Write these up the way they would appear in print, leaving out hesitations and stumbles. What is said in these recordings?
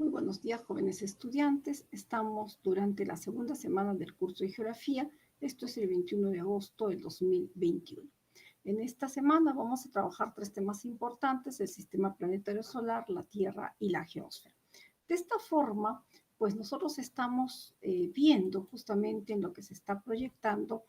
Muy buenos días, jóvenes estudiantes. Estamos durante la segunda semana del curso de Geografía. Esto es el 21 de agosto del 2021. En esta semana vamos a trabajar tres temas importantes: el sistema planetario solar, la Tierra y la geósfera. De esta forma, pues nosotros estamos viendo justamente en lo que se está proyectando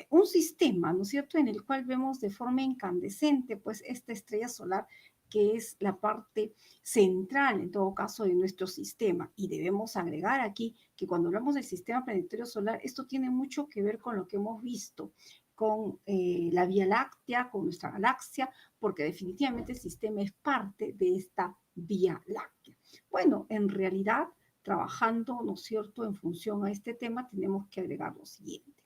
un sistema, ¿no es cierto?, en el cual vemos de forma incandescente, pues, esta estrella solar que es la parte central, en todo caso, de nuestro sistema. Y debemos agregar aquí que cuando hablamos del sistema planetario solar, esto tiene mucho que ver con lo que hemos visto con la Vía Láctea, con nuestra galaxia, porque definitivamente el sistema es parte de esta Vía Láctea. Bueno, en realidad, trabajando, ¿no es cierto?, en función a este tema, tenemos que agregar lo siguiente.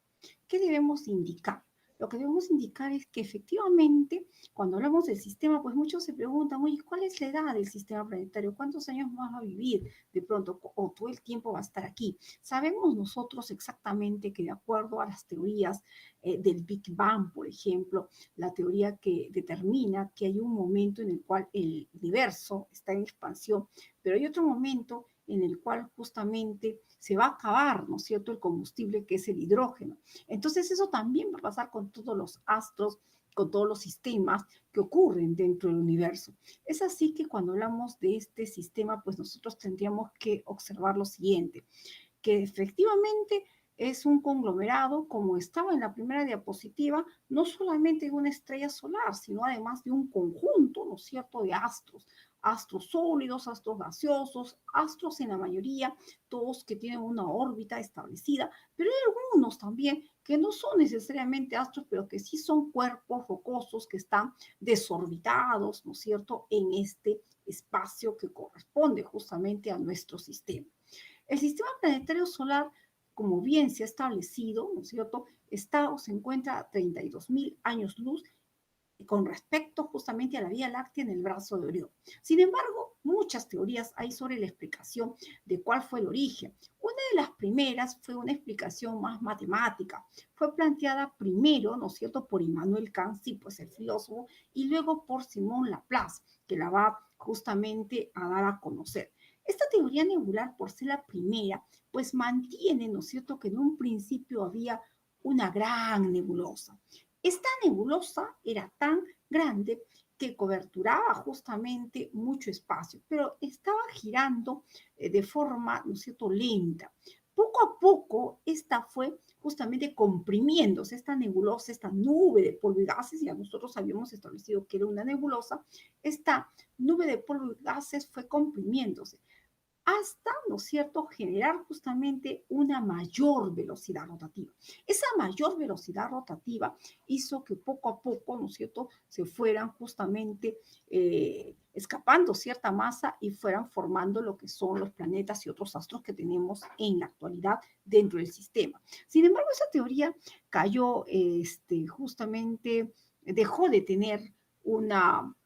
¿Qué debemos indicar? Lo que debemos indicar es que efectivamente, cuando hablamos del sistema, pues muchos se preguntan, oye, ¿cuál es la edad del sistema planetario? ¿Cuántos años más va a vivir de pronto? ¿O todo el tiempo va a estar aquí? Sabemos nosotros exactamente que de acuerdo a las teorías del Big Bang, por ejemplo, la teoría que determina que hay un momento en el cual el universo está en expansión, pero hay otro momento en el cual justamente se va a acabar, ¿no es cierto?, el combustible que es el hidrógeno. Entonces eso también va a pasar con todos los astros, con todos los sistemas que ocurren dentro del universo. Es así que cuando hablamos de este sistema, pues nosotros tendríamos que observar lo siguiente, que efectivamente es un conglomerado, como estaba en la primera diapositiva, no solamente de una estrella solar, sino además de un conjunto, ¿no es cierto?, de astros, astros sólidos, astros gaseosos, astros en la mayoría, todos que tienen una órbita establecida, pero hay algunos también que no son necesariamente astros, pero que sí son cuerpos rocosos que están desorbitados, ¿no es cierto?, en este espacio que corresponde justamente a nuestro sistema. El sistema planetario solar, como bien se ha establecido, ¿no es cierto?, está o se encuentra a 32.000 años luz con respecto justamente a la Vía Láctea en el brazo de Orión. Sin embargo, muchas teorías hay sobre la explicación de cuál fue el origen. Una de las primeras fue una explicación más matemática. Fue planteada primero, ¿no es cierto?, por Immanuel Kant, sí, pues el filósofo, y luego por Simón Laplace, que la va justamente a dar a conocer. Esta teoría nebular, por ser la primera, pues mantiene, ¿no es cierto?, que en un principio había una gran nebulosa. Esta nebulosa era tan grande que coberturaba justamente mucho espacio, pero estaba girando de forma, ¿no es cierto?, lenta. Poco a poco, esta fue justamente comprimiéndose, esta nebulosa, esta nube de polvo y gases, ya nosotros habíamos establecido que era una nebulosa, esta nube de polvo y gases fue comprimiéndose hasta, ¿no es cierto?, generar justamente una mayor velocidad rotativa. Esa mayor velocidad rotativa hizo que poco a poco, ¿no es cierto?, se fueran justamente escapando cierta masa y fueran formando lo que son los planetas y otros astros que tenemos en la actualidad dentro del sistema. Sin embargo, esa teoría cayó, justamente, dejó de tener una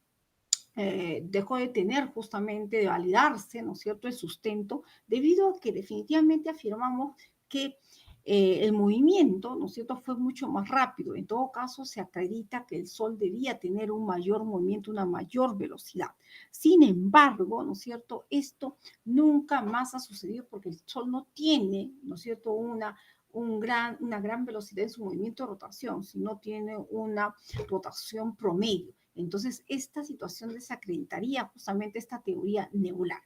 dejó de tener justamente, de validarse, ¿no es cierto?, el sustento, debido a que definitivamente afirmamos que el movimiento, ¿no es cierto?, fue mucho más rápido. En todo caso, se acredita que el Sol debía tener un mayor movimiento, una mayor velocidad. Sin embargo, ¿no es cierto?, esto nunca más ha sucedido porque el Sol no tiene, ¿no es cierto?, una gran velocidad en su movimiento de rotación, sino tiene una rotación promedio. Entonces, esta situación desacreditaría justamente esta teoría nebular.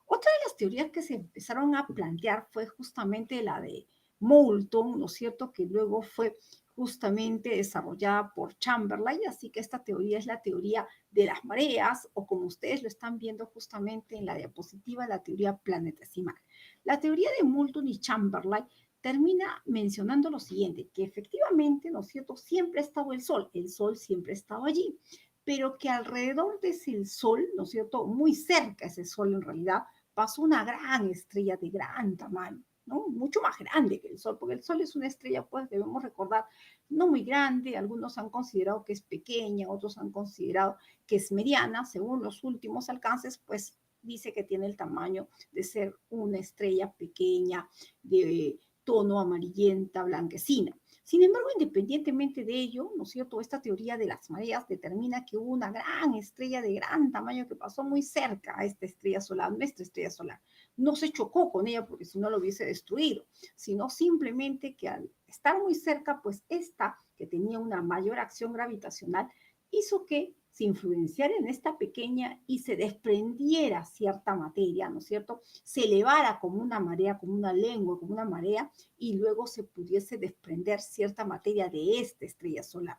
Otra de las teorías que se empezaron a plantear fue justamente la de Moulton, ¿no es cierto?, que luego fue justamente desarrollada por Chamberlain, así que esta teoría es la teoría de las mareas, o como ustedes lo están viendo justamente en la diapositiva, la teoría planetesimal. La teoría de Moulton y Chamberlain termina mencionando lo siguiente, que efectivamente, ¿no es cierto?, siempre ha estado el Sol siempre ha estado allí, pero que alrededor de ese Sol, ¿no es cierto?, muy cerca de ese Sol en realidad, pasó una gran estrella de gran tamaño, ¿no?, mucho más grande que el Sol, porque el Sol es una estrella, pues debemos recordar, no muy grande, algunos han considerado que es pequeña, otros han considerado que es mediana, según los últimos alcances, pues dice que tiene el tamaño de ser una estrella pequeña, de tono amarillenta, blanquecina. Sin embargo, independientemente de ello, ¿no es cierto? Esta teoría de las mareas determina que hubo una gran estrella de gran tamaño que pasó muy cerca a esta estrella solar, nuestra estrella solar. No se chocó con ella porque si no lo hubiese destruido, sino simplemente que al estar muy cerca, pues esta, que tenía una mayor acción gravitacional, hizo que se influenciara en esta pequeña y se desprendiera cierta materia, ¿no es cierto? Se elevara como una marea, como una lengua, como una marea, y luego se pudiese desprender cierta materia de esta estrella solar.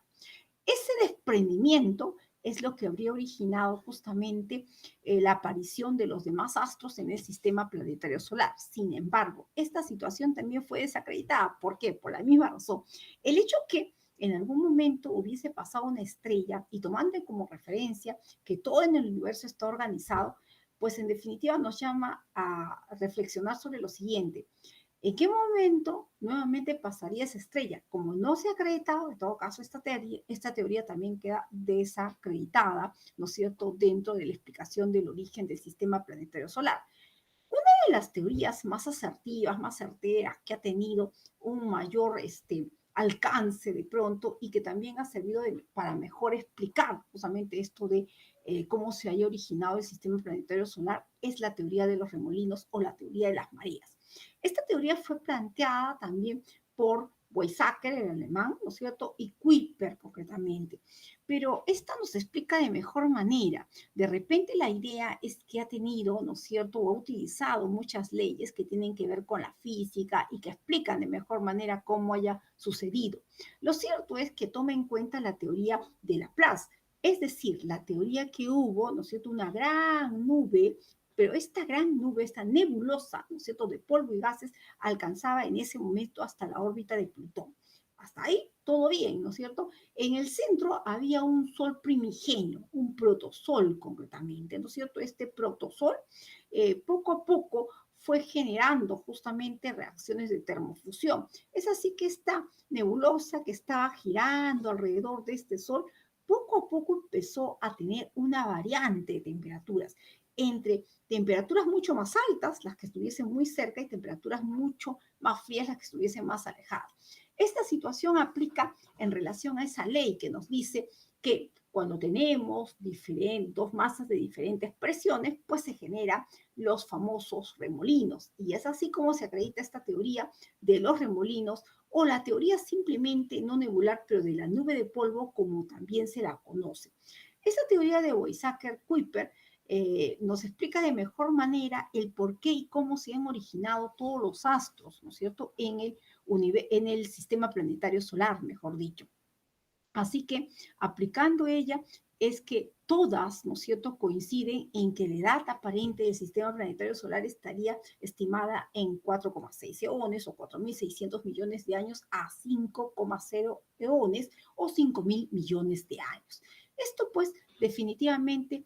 Ese desprendimiento es lo que habría originado justamente la aparición de los demás astros en el sistema planetario solar. Sin embargo, esta situación también fue desacreditada. ¿Por qué? Por la misma razón. El hecho que en algún momento hubiese pasado una estrella y tomando como referencia que todo en el universo está organizado, pues en definitiva nos llama a reflexionar sobre lo siguiente. ¿En qué momento nuevamente pasaría esa estrella? Como no se ha acreditado, en todo caso, esta teoría también queda desacreditada, ¿no es cierto?, dentro de la explicación del origen del sistema planetario solar. Una de las teorías más asertivas, más certeras, que ha tenido un mayor alcance de pronto y que también ha servido para mejor explicar justamente esto de cómo se haya originado el sistema planetario solar es la teoría de los remolinos o la teoría de las mareas. Esta teoría fue planteada también por Weizsäcker, el alemán, ¿no es cierto? Y Kuiper, concretamente. Pero esta nos explica de mejor manera. De repente la idea es que ha tenido, ¿no es cierto?, o ha utilizado muchas leyes que tienen que ver con la física y que explican de mejor manera cómo haya sucedido. Lo cierto es que toma en cuenta la teoría de Laplace, es decir, la teoría que hubo, ¿no es cierto?, una gran nube, pero esta gran nube, esta nebulosa, ¿no es cierto?, de polvo y gases, alcanzaba en ese momento hasta la órbita de Plutón. Hasta ahí todo bien, ¿no es cierto? En el centro había un sol primigenio, un protosol concretamente, ¿no es cierto? Este protosol poco a poco fue generando justamente reacciones de termofusión. Es así que esta nebulosa que estaba girando alrededor de este sol, poco a poco empezó a tener una variante de temperaturas entre temperaturas mucho más altas, las que estuviesen muy cerca, y temperaturas mucho más frías, las que estuviesen más alejadas. Esta situación aplica en relación a esa ley que nos dice que cuando tenemos dos masas de diferentes presiones, pues se generan los famosos remolinos. Y es así como se acredita esta teoría de los remolinos o la teoría simplemente no nebular, pero de la nube de polvo, como también se la conoce. Esta teoría de Weizsäcker-Kuiper nos explica de mejor manera el por qué y cómo se han originado todos los astros, ¿no es cierto?, en el sistema planetario solar, mejor dicho. Así que aplicando ella es que todas, ¿no es cierto?, coinciden en que la edad aparente del sistema planetario solar estaría estimada en 4,6 eones o 4.600 millones de años a 5,0 eones o 5.000 millones de años. Esto pues definitivamente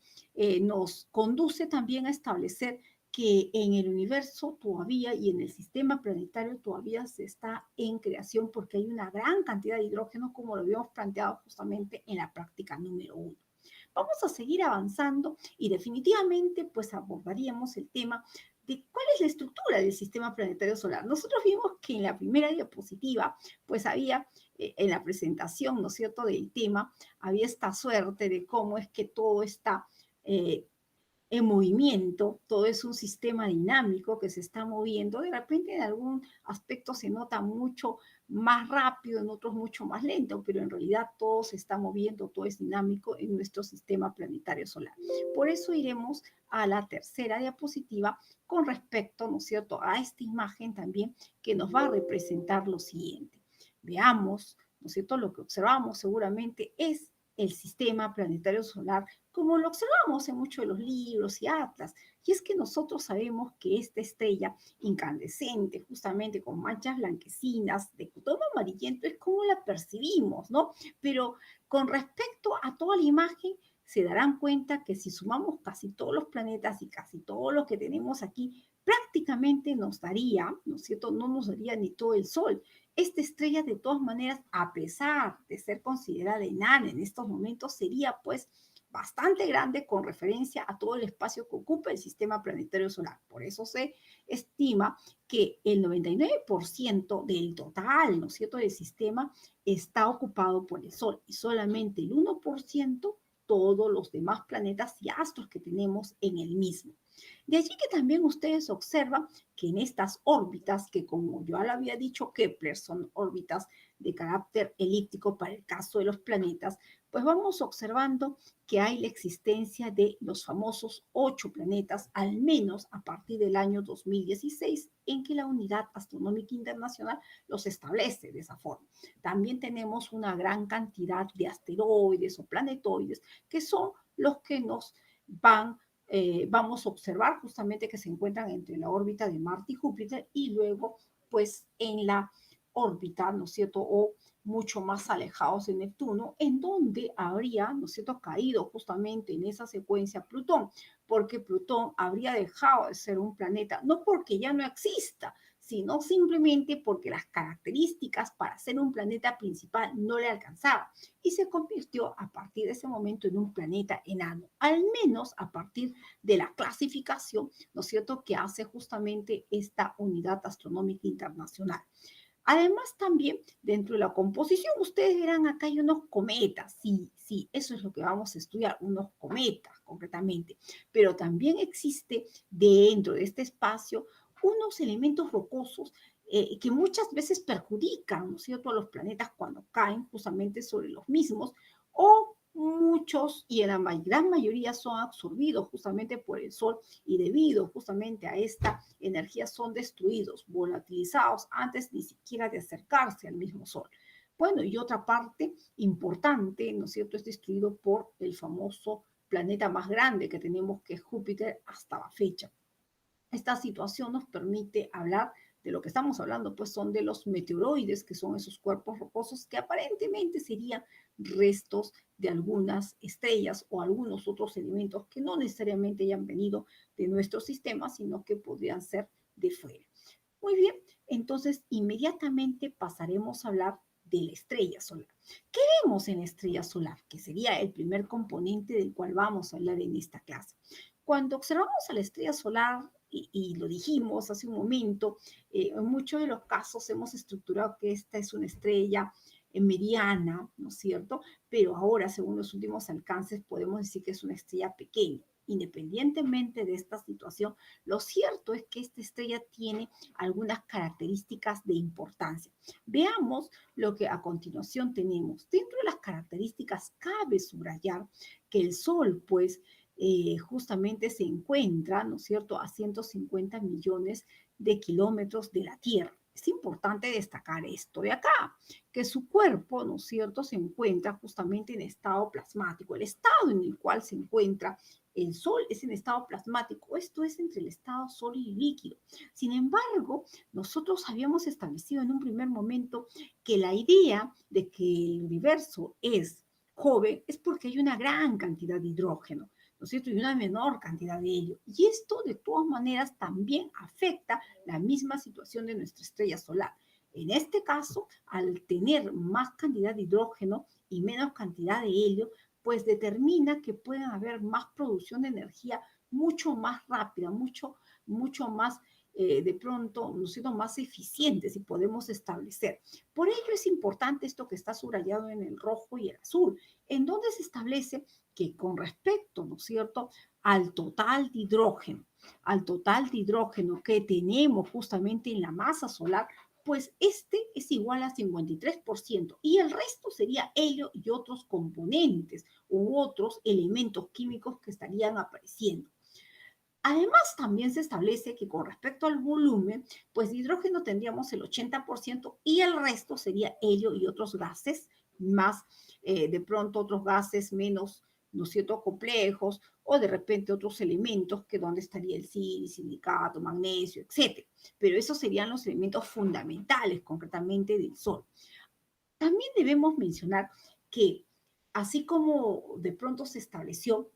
nos conduce también a establecer que en el universo todavía y en el sistema planetario todavía se está en creación porque hay una gran cantidad de hidrógeno como lo habíamos planteado justamente en la práctica número 1. Vamos a seguir avanzando y definitivamente pues abordaríamos el tema de cuál es la estructura del sistema planetario solar. Nosotros vimos que en la primera diapositiva pues había en la presentación, ¿no es cierto?, del tema, había esta suerte de cómo es que todo está en movimiento, todo es un sistema dinámico que se está moviendo, de repente en algún aspecto se nota mucho más rápido, en otros mucho más lento, pero en realidad todo se está moviendo, todo es dinámico en nuestro sistema planetario solar. Por eso iremos a la tercera diapositiva con respecto, ¿no es cierto?, a esta imagen también que nos va a representar lo siguiente. Veamos, ¿no es cierto?, lo que observamos seguramente es el sistema planetario solar como lo observamos en muchos de los libros y atlas, y es que nosotros sabemos que esta estrella incandescente, justamente con manchas blanquecinas, de tono amarillento, es como la percibimos, ¿no? Pero con respecto a toda la imagen, se darán cuenta que si sumamos casi todos los planetas y casi todo lo que tenemos aquí, prácticamente nos daría, ¿no es cierto?, no nos daría ni todo el Sol. Esta estrella, de todas maneras, a pesar de ser considerada enana en estos momentos, sería pues bastante grande con referencia a todo el espacio que ocupa el sistema planetario solar. Por eso se estima que el 99% del total, ¿no es cierto?, del sistema está ocupado por el Sol y solamente el 1% todos los demás planetas y astros que tenemos en el mismo. De allí que también ustedes observan que en estas órbitas, que como yo ya había dicho Kepler, son órbitas de carácter elíptico para el caso de los planetas, pues vamos observando que hay la existencia de los famosos 8 planetas, al menos a partir del año 2016, en que la Unidad Astronómica Internacional los establece de esa forma. También tenemos una gran cantidad de asteroides o planetoides, que son los que nos vamos a observar justamente que se encuentran entre la órbita de Marte y Júpiter y luego pues en la órbita, ¿no es cierto?, o mucho más alejados de Neptuno, en donde habría, ¿no es cierto?, caído justamente en esa secuencia Plutón, porque Plutón habría dejado de ser un planeta, no porque ya no exista, sino simplemente porque las características para ser un planeta principal no le alcanzaban y se convirtió a partir de ese momento en un planeta enano, al menos a partir de la clasificación, ¿no es cierto?, que hace justamente esta Unidad Astronómica Internacional. Además, también dentro de la composición, ustedes verán acá hay unos cometas, sí, sí, eso es lo que vamos a estudiar, unos cometas concretamente, pero también existe dentro de este espacio unos elementos rocosos que muchas veces perjudican, ¿no es cierto?, a los planetas cuando caen justamente sobre los mismos, o muchos y en la gran mayoría son absorbidos justamente por el Sol y debido justamente a esta energía son destruidos, volatilizados antes ni siquiera de acercarse al mismo Sol. Bueno, y otra parte importante, ¿no es cierto?, es destruido por el famoso planeta más grande que tenemos, que es Júpiter, hasta la fecha. Esta situación nos permite hablar de lo que estamos hablando, pues son de los meteoroides, que son esos cuerpos rocosos que aparentemente serían restos de algunas estrellas o algunos otros elementos que no necesariamente hayan venido de nuestro sistema, sino que podrían ser de fuera. Muy bien, entonces inmediatamente pasaremos a hablar de la estrella solar. ¿Qué vemos en la estrella solar? Que sería el primer componente del cual vamos a hablar en esta clase. Cuando observamos a la estrella solar, y lo dijimos hace un momento, en muchos de los casos hemos estructurado que esta es una estrella mediana, ¿no es cierto? Pero ahora, según los últimos alcances, podemos decir que es una estrella pequeña. Independientemente de esta situación, lo cierto es que esta estrella tiene algunas características de importancia. Veamos lo que a continuación tenemos. Dentro de las características, cabe subrayar que el Sol, pues, justamente se encuentra, ¿no es cierto?, a 150 millones de kilómetros de la Tierra. Es importante destacar esto de acá, que su cuerpo, ¿no es cierto?, se encuentra justamente en estado plasmático. El estado en el cual se encuentra el Sol es en estado plasmático, esto es entre el estado sólido y líquido. Sin embargo, nosotros habíamos establecido en un primer momento que la idea de que el universo es joven es porque hay una gran cantidad de hidrógeno, ¿no es cierto?, y una menor cantidad de helio. Y esto, de todas maneras, también afecta la misma situación de nuestra estrella solar. En este caso, al tener más cantidad de hidrógeno y menos cantidad de helio, pues determina que pueden haber más producción de energía mucho más rápida, mucho más de pronto, ¿no es cierto?, más eficiente, si podemos establecer. Por ello es importante esto que está subrayado en el rojo y el azul, en donde se establece que con respecto, ¿no es cierto?, al total de hidrógeno que tenemos justamente en la masa solar, pues este es igual a 53% y el resto sería helio y otros componentes u otros elementos químicos que estarían apareciendo. Además, también se establece que con respecto al volumen, pues de hidrógeno tendríamos el 80% y el resto sería helio y otros gases, más de pronto otros gases menos, ¿no es cierto?, complejos, o de repente otros elementos que donde estaría el silicato, magnesio, etcétera. Pero esos serían los elementos fundamentales, concretamente del Sol. También debemos mencionar que, así como de pronto se estableció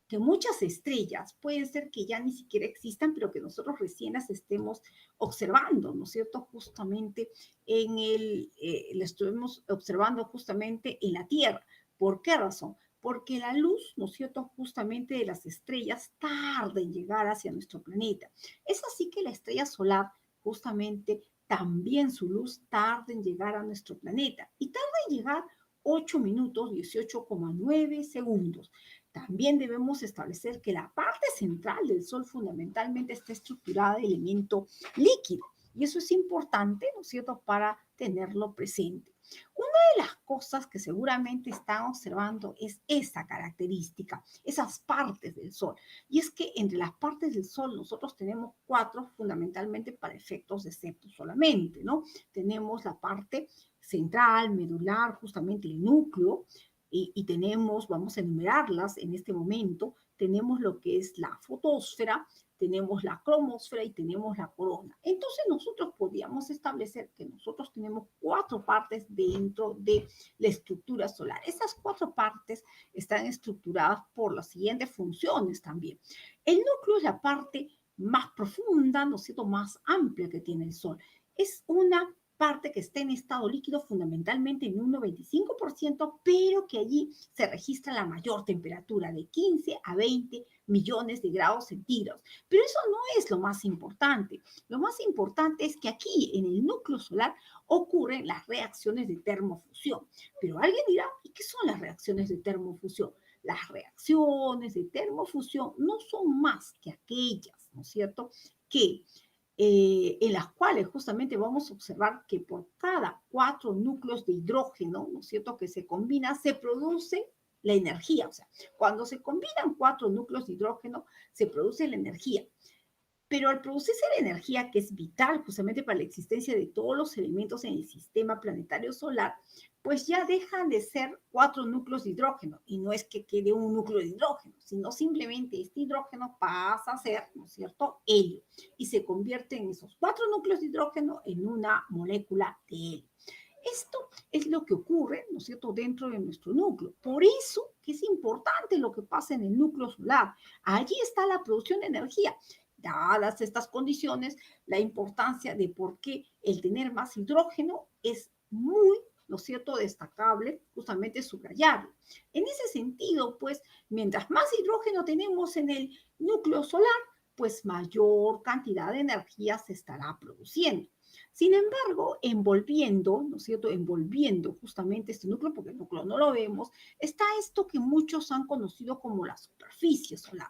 que muchas estrellas pueden ser que ya ni siquiera existan, pero que nosotros recién las estemos observando, ¿no es cierto? Justamente la estuvimos observando justamente en la Tierra. ¿Por qué razón? porque la luz, ¿no es cierto?, justamente de las estrellas tarda en llegar hacia nuestro planeta. Es así que la estrella solar, justamente, también su luz tarda en llegar a nuestro planeta y tarda en llegar 8 minutos 18,9 segundos. También debemos establecer que la parte central del Sol fundamentalmente está estructurada de elemento líquido. Y eso es importante, ¿no es cierto?, para tenerlo presente. Una de las cosas que seguramente están observando es esa característica, esas partes del Sol. Y es que entre las partes del Sol nosotros tenemos cuatro fundamentalmente para efectos de septo solamente, ¿no? Tenemos la parte central, medular, justamente el núcleo, y tenemos, vamos a enumerarlas en este momento, tenemos lo que es la fotosfera, tenemos la cromosfera y tenemos la corona. Entonces nosotros podríamos establecer que nosotros tenemos cuatro partes dentro de la estructura solar. Esas cuatro partes están estructuradas por las siguientes funciones también. El núcleo es la parte más profunda, ¿no es cierto?, más amplia que tiene el Sol. Es una parte que está en estado líquido fundamentalmente en un 95%, pero que allí se registra la mayor temperatura de 15 a 20 millones de grados centígrados. Pero eso no es lo más importante. Lo más importante es que aquí en el núcleo solar ocurren las reacciones de termofusión. Pero alguien dirá, ¿y qué son las reacciones de termofusión? Las reacciones de termofusión no son más que aquellas, ¿no es cierto?, que en las cuales justamente vamos a observar que por cada 4 núcleos de hidrógeno, ¿no es cierto?, que se combina, se produce la energía. O sea, cuando se combinan 4 núcleos de hidrógeno, se produce la energía. Pero al producirse la energía, que es vital justamente para la existencia de todos los elementos en el sistema planetario solar, pues ya dejan de ser 4 núcleos de hidrógeno. Y no es que quede un núcleo de hidrógeno, sino simplemente este hidrógeno pasa a ser, ¿no es cierto?, helio. Y se convierte en esos 4 núcleos de hidrógeno en una molécula de helio. Esto es lo que ocurre, ¿no es cierto?, dentro de nuestro núcleo. Por eso que es importante lo que pasa en el núcleo solar. Allí está la producción de energía. Dadas estas condiciones, la importancia de por qué el tener más hidrógeno es muy, ¿no es cierto?, destacable, justamente subrayarlo. En ese sentido, pues, mientras más hidrógeno tenemos en el núcleo solar, pues mayor cantidad de energía se estará produciendo. Sin embargo, envolviendo, ¿no es cierto?, envolviendo justamente este núcleo, porque el núcleo no lo vemos, está esto que muchos han conocido como la superficie solar.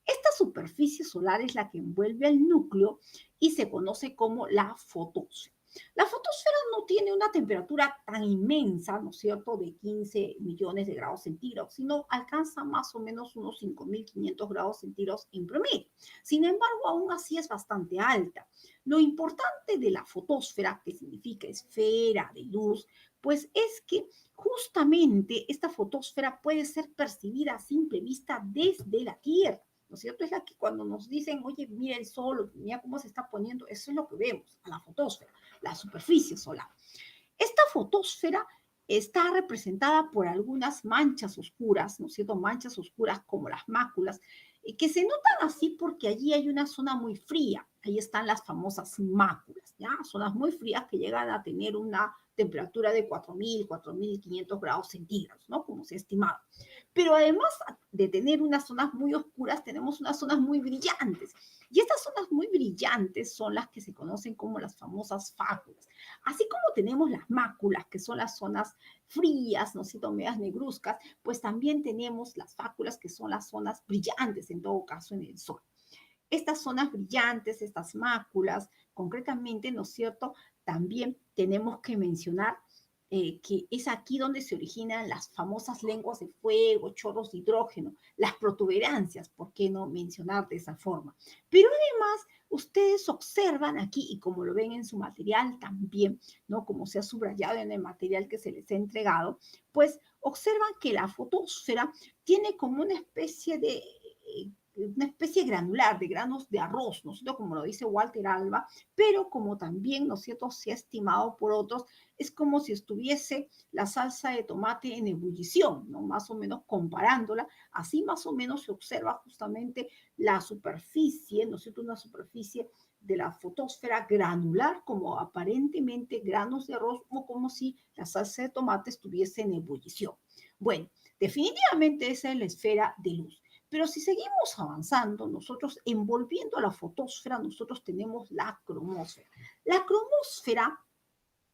Esta superficie solar es la que envuelve al núcleo y se conoce como la fotosfera. La fotosfera no tiene una temperatura tan inmensa, ¿no es cierto?, de 15 millones de grados centígrados, sino alcanza más o menos unos 5.500 grados centígrados en promedio. Sin embargo, aún así es bastante alta. Lo importante de la fotosfera, que significa esfera de luz, pues es que justamente esta fotosfera puede ser percibida a simple vista desde la Tierra. ¿No es cierto? Es la que cuando nos dicen, oye, mira el sol, mira cómo se está poniendo, eso es lo que vemos, a la fotosfera, la superficie solar. Esta fotosfera está representada por algunas manchas oscuras, ¿no es cierto? Manchas oscuras como las máculas, que se notan así porque allí hay una zona muy fría. Ahí están las famosas máculas, ¿ya? Zonas muy frías que llegan a tener una temperatura de 4.000, 4.500 grados centígrados, ¿no? Como se ha estimado. Pero además de tener unas zonas muy oscuras, tenemos unas zonas muy brillantes. Y estas zonas muy brillantes son las que se conocen como las famosas fáculas. Así como tenemos las máculas, que son las zonas frías, ¿no es cierto?, medias negruzcas, pues también tenemos las fáculas, que son las zonas brillantes, en todo caso, en el Sol. Estas zonas brillantes, estas máculas, concretamente, ¿no es cierto?, también tenemos que mencionar que es aquí donde se originan las famosas lenguas de fuego, chorros de hidrógeno, las protuberancias, ¿por qué no mencionar de esa forma? Pero además, ustedes observan aquí, y como lo ven en su material también, ¿no?, como se ha subrayado en el material que se les ha entregado, pues observan que la fotosfera tiene como una especie granular de granos de arroz, ¿no es cierto?, como lo dice Walter Alba, pero como también, ¿no es cierto?, se ha estimado por otros, es como si estuviese la salsa de tomate en ebullición, ¿no?, más o menos comparándola, así más o menos se observa justamente la superficie, ¿no es cierto?, una superficie de la fotosfera granular, como aparentemente granos de arroz o como si la salsa de tomate estuviese en ebullición. Bueno, Definitivamente esa es la esfera de luz. Pero si seguimos avanzando, nosotros envolviendo a la fotosfera, nosotros tenemos la cromósfera. La cromósfera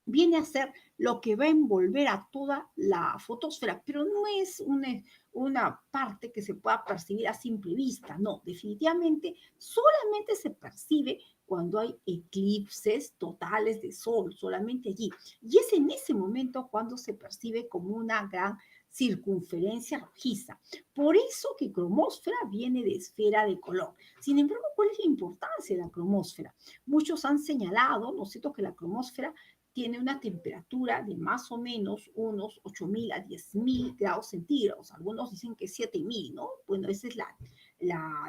viene a ser lo que va a envolver a toda la fotosfera, pero no es una parte que se pueda percibir a simple vista, no, definitivamente solamente se percibe cuando hay eclipses totales de sol, solamente allí. Y es en ese momento cuando se percibe como una gran circunferencia rojiza. Por eso que cromósfera viene de esfera de color. Sin embargo, ¿cuál es la importancia de la cromósfera? Muchos han señalado, ¿no es cierto?, que la cromósfera tiene una temperatura de más o menos unos 8.000 a 10.000 grados centígrados. Algunos dicen que 7.000, ¿no? Bueno, esa es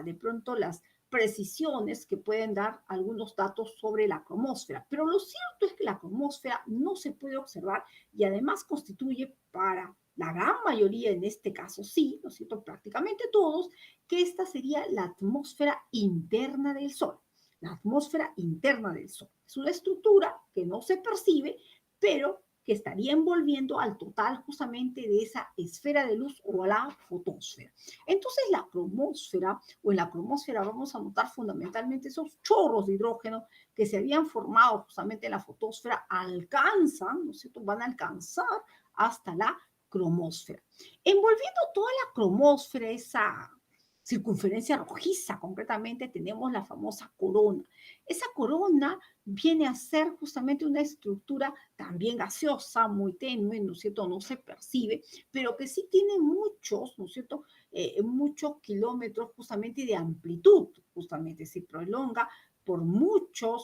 de pronto las precisiones que pueden dar algunos datos sobre la cromósfera. Pero lo cierto es que la cromósfera no se puede observar y además constituye para la gran mayoría, en este caso sí, ¿no es cierto?, prácticamente todos, que esta sería la atmósfera interna del Sol. La atmósfera interna del Sol. Es una estructura que no se percibe, pero que estaría envolviendo al total justamente de esa esfera de luz o la fotosfera. Entonces la cromósfera o en la cromósfera vamos a notar fundamentalmente esos chorros de hidrógeno que se habían formado justamente en la fotosfera alcanzan, ¿no es cierto?, van a alcanzar hasta la cromósfera. Envolviendo toda la cromósfera, esa circunferencia rojiza, concretamente tenemos la famosa corona. Esa corona viene a ser justamente una estructura también gaseosa, muy tenue, ¿no es cierto?, no se percibe, pero que sí tiene muchos, ¿no es cierto?, muchos kilómetros justamente de amplitud, justamente se prolonga por mucho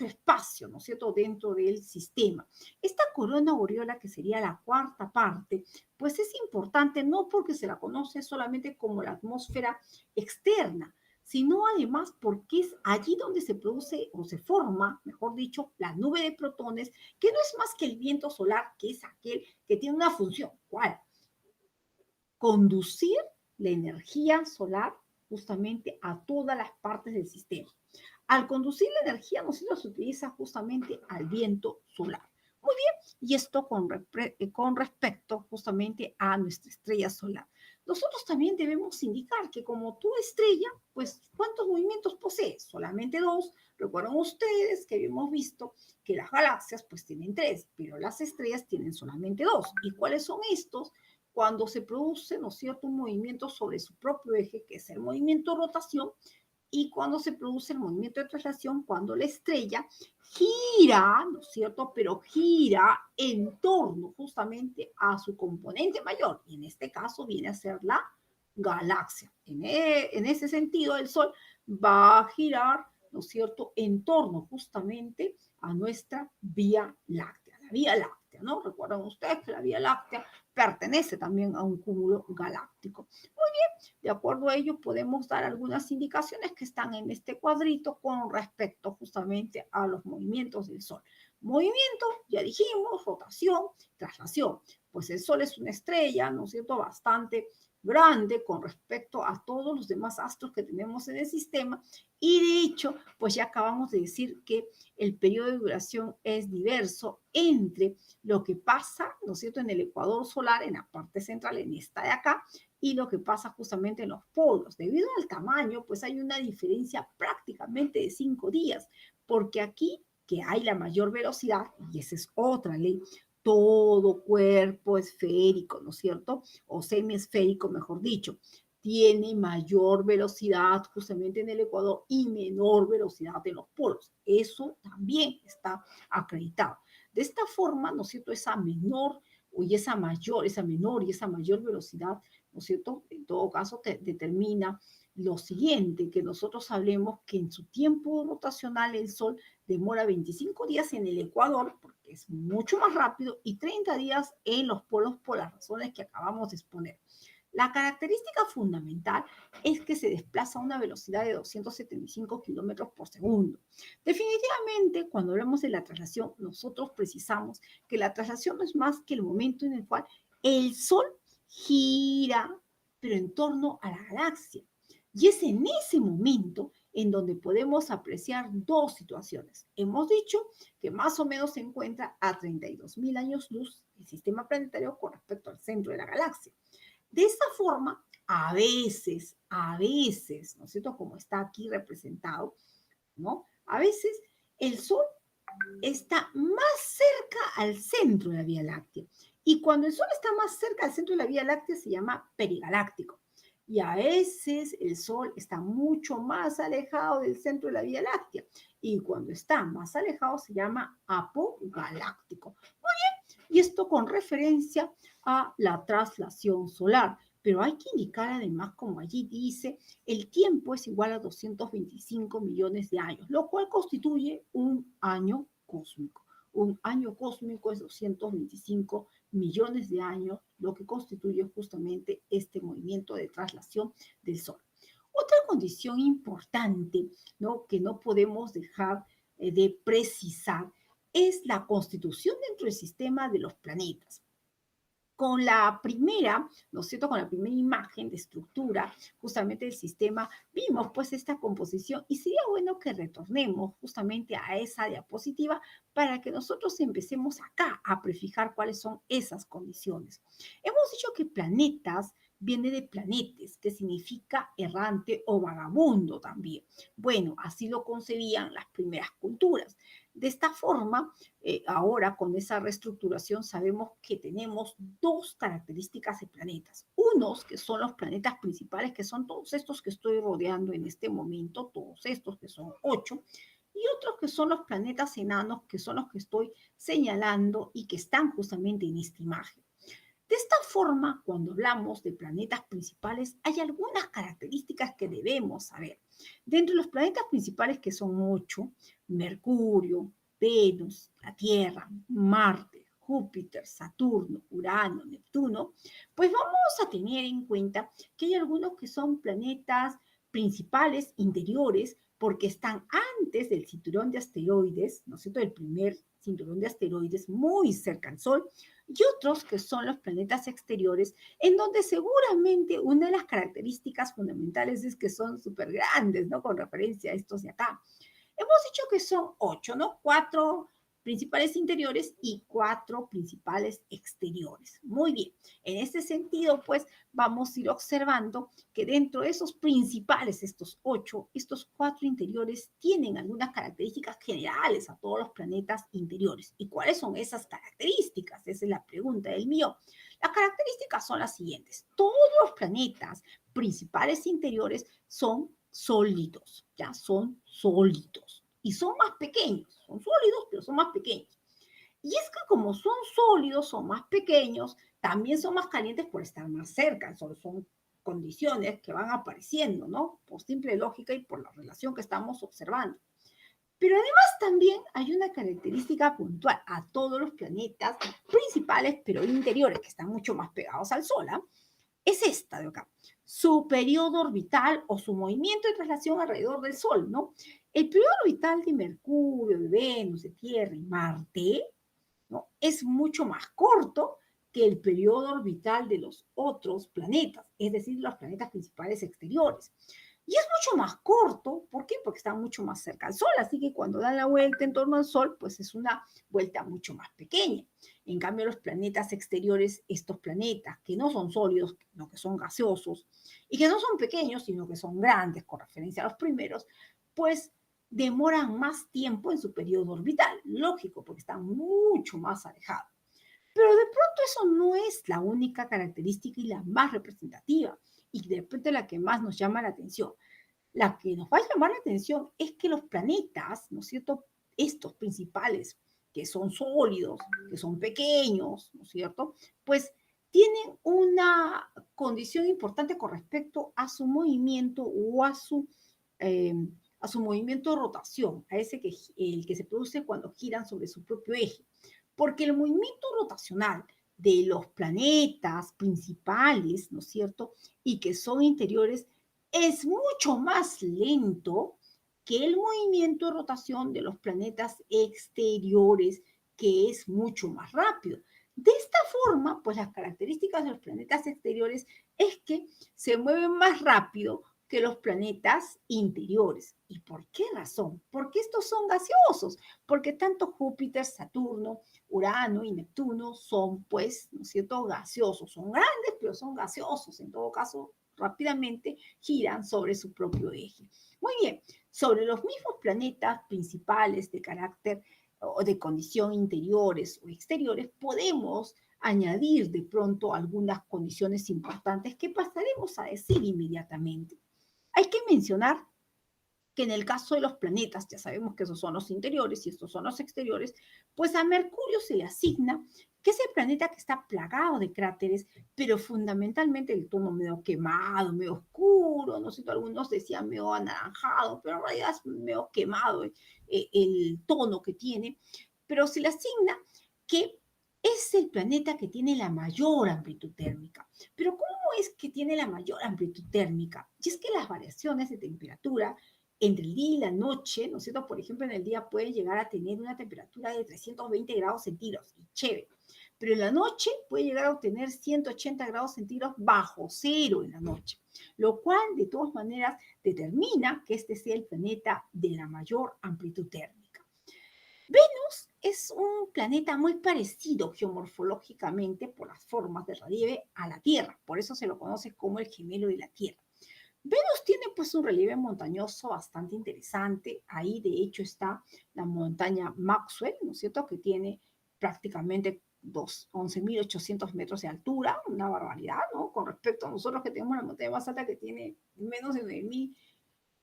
espacio, ¿no es cierto?, dentro del sistema. Esta corona aureola, que sería la cuarta parte, pues es importante no porque se la conoce solamente como la atmósfera externa, sino además porque es allí donde se produce o se forma, mejor dicho, la nube de protones, que no es más que el viento solar, que es aquel que tiene una función. ¿Cuál? Conducir la energía solar justamente a todas las partes del sistema. Al conducir la energía, nosotros se utiliza justamente al viento solar. Muy bien, y esto con respecto justamente a nuestra estrella solar. Nosotros también debemos indicar que como toda estrella, pues, ¿cuántos movimientos posee? Solamente dos. Recuerdan ustedes que habíamos visto que las galaxias pues tienen tres, pero las estrellas tienen solamente dos. ¿Y cuáles son estos? Cuando se produce, ¿no es cierto?, un movimiento sobre su propio eje, que es el movimiento de rotación, y cuando se produce el movimiento de traslación, cuando la estrella gira, ¿no es cierto?, pero gira en torno justamente a su componente mayor, y en este caso viene a ser la galaxia. En ese sentido, el Sol va a girar, ¿no es cierto?, en torno justamente a nuestra Vía Láctea, la Vía Láctea, ¿no? Recuerdan ustedes que la Vía Láctea pertenece también a un cúmulo galáctico. De acuerdo a ello, podemos dar algunas indicaciones que están en este cuadrito con respecto justamente a los movimientos del Sol. Movimiento, ya dijimos, rotación, traslación. Pues el Sol es una estrella, ¿no es cierto?, bastante grande con respecto a todos los demás astros que tenemos en el sistema, y de hecho, pues ya acabamos de decir que el periodo de duración es diverso entre lo que pasa, ¿no es cierto?, en el ecuador solar, en la parte central, en esta de acá, y lo que pasa justamente en los polos. Debido al tamaño, pues hay una diferencia prácticamente de 5 días, porque aquí que hay la mayor velocidad, y esa es otra ley, todo cuerpo esférico, ¿no es cierto?, o semiesférico, mejor dicho, tiene mayor velocidad justamente en el ecuador y menor velocidad en los polos. Eso también está acreditado. De esta forma, ¿no es cierto?, esa menor y esa mayor, esa menor y esa mayor velocidad, ¿no es cierto?, en todo caso determina lo siguiente, que nosotros sabremos que en su tiempo rotacional el Sol demora 25 días en el ecuador, porque es mucho más rápido, y 30 días en los polos por las razones que acabamos de exponer. La característica fundamental es que se desplaza a una velocidad de 275 kilómetros por segundo. Definitivamente, cuando hablamos de la traslación, nosotros precisamos que la traslación no es más que el momento en el cual el Sol gira, pero en torno a la galaxia. Y es en ese momento en donde podemos apreciar dos situaciones. Hemos dicho que más o menos se encuentra a 32.000 años luz el sistema planetario con respecto al centro de la galaxia. De esta forma, a veces, ¿no es cierto? Como está aquí representado, ¿no? A veces el Sol está más cerca al centro de la Vía Láctea. Y cuando el Sol está más cerca al centro de la Vía Láctea se llama perigaláctico. Y a veces el Sol está mucho más alejado del centro de la Vía Láctea. Y cuando está más alejado se llama apogaláctico. Y esto con referencia a la traslación solar. Pero hay que indicar además, como allí dice, el tiempo es igual a 225 millones de años, lo cual constituye un año cósmico. Un año cósmico es 225 millones de años, lo que constituye justamente este movimiento de traslación del Sol. Otra condición importante, ¿no?, que no podemos dejar de precisar es la constitución dentro del sistema de los planetas. Con la primera, ¿no es cierto?, con la primera imagen de estructura justamente del sistema, vimos pues esta composición y sería bueno que retornemos justamente a esa diapositiva para que nosotros empecemos acá a prefijar cuáles son esas condiciones. Hemos dicho que planetas viene de planetes, que significa errante o vagabundo también. Bueno, así lo concebían las primeras culturas. De esta forma, ahora con esa reestructuración sabemos que tenemos dos características de planetas. Unos que son los planetas principales, que son todos estos que estoy rodeando en este momento, todos estos que son 8, y otros que son los planetas enanos, que son los que estoy señalando y que están justamente en esta imagen. De esta forma, cuando hablamos de planetas principales, hay algunas características que debemos saber. Dentro de los planetas principales, que son 8, Mercurio, Venus, la Tierra, Marte, Júpiter, Saturno, Urano, Neptuno, pues vamos a tener en cuenta que hay algunos que son planetas principales interiores porque están antes del cinturón de asteroides, ¿no es cierto?, el primer cinturón de asteroides muy cerca al Sol, y otros que son los planetas exteriores, en donde seguramente una de las características fundamentales es que son súper grandes, ¿no? Con referencia a estos de acá. Hemos dicho que son 8, ¿no? 4 principales interiores y 4 principales exteriores. Muy bien. En este sentido, pues, vamos a ir observando que dentro de esos principales, estos 8, estos 4 interiores tienen algunas características generales a todos los planetas interiores. ¿Y cuáles son esas características? Esa es la pregunta del mío. Las características son las siguientes. Todos los planetas principales interiores son sólidos, ya son sólidos. Y son más pequeños, son sólidos, pero son más pequeños. Y es que como son sólidos, son más pequeños, también son más calientes por estar más cerca. Son condiciones que van apareciendo, ¿no? Por simple lógica y por la relación que estamos observando. Pero además también hay una característica puntual a todos los planetas principales, pero interiores, que están mucho más pegados al Sol, ¿eh? Es esta de acá, su periodo orbital o su movimiento de traslación alrededor del Sol, ¿no? El periodo orbital de Mercurio, de Venus, de Tierra y Marte, ¿no?, es mucho más corto que el periodo orbital de los otros planetas, es decir, los planetas principales exteriores. Y es mucho más corto, ¿por qué? Porque están mucho más cerca al Sol, así que cuando dan la vuelta en torno al Sol, pues es una vuelta mucho más pequeña. En cambio, los planetas exteriores, estos planetas que no son sólidos, sino que son gaseosos, y que no son pequeños, sino que son grandes, con referencia a los primeros, pues demoran más tiempo en su periodo orbital. Lógico, porque están mucho más alejados. Pero de pronto eso no es la única característica y la más representativa, y de repente la que más nos llama la atención. La que nos va a llamar la atención es que los planetas, ¿no es cierto?, estos principales, que son sólidos, que son pequeños, ¿no es cierto?, pues tienen una condición importante con respecto a su movimiento o eh, a su movimiento de rotación, a ese el que se produce cuando giran sobre su propio eje. Porque el movimiento rotacional de los planetas principales, ¿no es cierto?, y que son interiores, es mucho más lento que el movimiento de rotación de los planetas exteriores, que es mucho más rápido. De esta forma, pues las características de los planetas exteriores es que se mueven más rápido que los planetas interiores. ¿Y por qué razón? Porque estos son gaseosos, porque tanto Júpiter, Saturno, Urano y Neptuno son, pues, ¿no es cierto?, gaseosos. Son grandes, pero son gaseosos. En todo caso, rápidamente giran sobre su propio eje. Muy bien, sobre los mismos planetas principales de carácter o de condición interiores o exteriores, podemos añadir de pronto algunas condiciones importantes que pasaremos a decir inmediatamente. Hay que mencionar que en el caso de los planetas, ya sabemos que esos son los interiores y estos son los exteriores, pues a Mercurio se le asigna que es el planeta que está plagado de cráteres, pero fundamentalmente el tono medio quemado, medio oscuro, no sé, algunos decían medio anaranjado, pero en realidad es medio quemado el tono que tiene, pero se le asigna que es el planeta que tiene la mayor amplitud térmica. Pero ¿cómo es que tiene la mayor amplitud térmica? Y es que las variaciones de temperatura entre el día y la noche, ¿no es cierto? Por ejemplo, en el día puede llegar a tener una temperatura de 320 grados centígrados, y chévere. Pero en la noche puede llegar a obtener 180 grados centígrados bajo cero en la noche, lo cual de todas maneras determina que este sea el planeta de la mayor amplitud térmica. Venus es un planeta muy parecido geomorfológicamente por las formas de relieve a la Tierra, por eso se lo conoce como el gemelo de la Tierra. Venus tiene pues un relieve montañoso bastante interesante. Ahí de hecho está la montaña Maxwell, ¿no es cierto? Que tiene prácticamente 11.800 metros de altura, una barbaridad, ¿no? Con respecto a nosotros que tenemos la montaña más alta que tiene menos de 9.000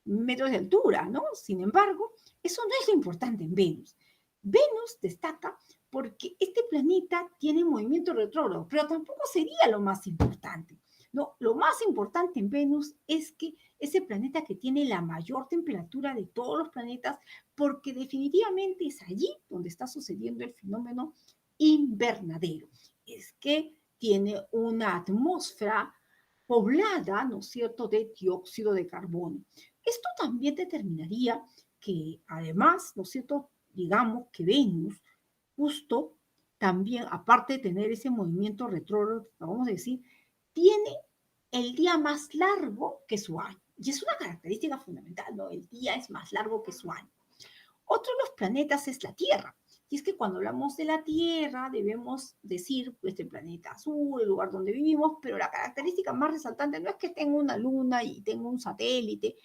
metros de altura, ¿no? Sin embargo, eso no es lo importante en Venus. Venus destaca porque este planeta tiene movimiento retrógrado, pero tampoco sería lo más importante. No, lo más importante en Venus es que es el planeta que tiene la mayor temperatura de todos los planetas, porque definitivamente es allí donde está sucediendo el fenómeno invernadero. Es que tiene una atmósfera poblada, ¿no es cierto?, de dióxido de carbono. Esto también determinaría que además, ¿no es cierto?, digamos que Venus justo también, aparte de tener ese movimiento retrógrado, vamos a decir, tiene el día más largo que su año. Y es una característica fundamental, ¿no? El día es más largo que su año. Otro de los planetas es la Tierra. Y es que cuando hablamos de la Tierra debemos decir este planeta azul, el lugar donde vivimos, pero la característica más resaltante no es que tenga una luna y tenga un satélite.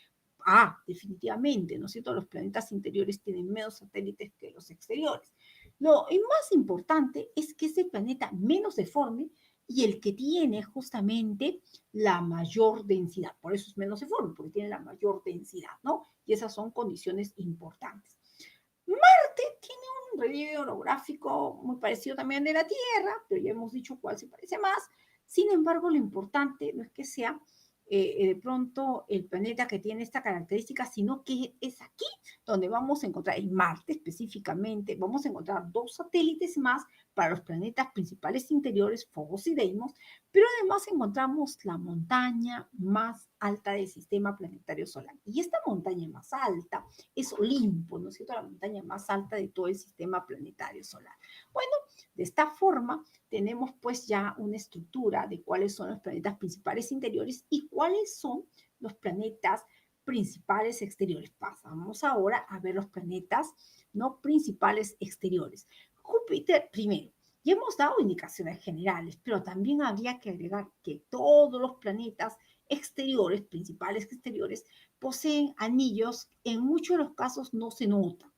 Definitivamente, ¿no es cierto? Los planetas interiores tienen menos satélites que los exteriores. Lo más importante es que es el planeta menos deforme y el que tiene justamente la mayor densidad. Por eso es menos deforme, porque tiene la mayor densidad, ¿no? Y esas son condiciones importantes. Marte tiene un relieve orográfico muy parecido también de la Tierra, pero ya hemos dicho cuál se parece más. Sin embargo, lo importante no es que sea de pronto el planeta que tiene esta característica, sino que es aquí donde vamos a encontrar, en Marte específicamente, vamos a encontrar dos satélites más para los planetas principales interiores, Phobos y Deimos, pero además encontramos la montaña más alta del sistema planetario solar. Y esta montaña más alta es Olimpo, ¿no es cierto? La montaña más alta de todo el sistema planetario solar. Bueno, de esta forma tenemos pues ya una estructura de cuáles son los planetas principales interiores y cuáles son los planetas principales exteriores. Pasamos ahora a ver los planetas no principales exteriores. Júpiter primero. Ya hemos dado indicaciones generales, pero también habría que agregar que todos los planetas exteriores, principales exteriores, poseen anillos, en muchos de los casos no se nota,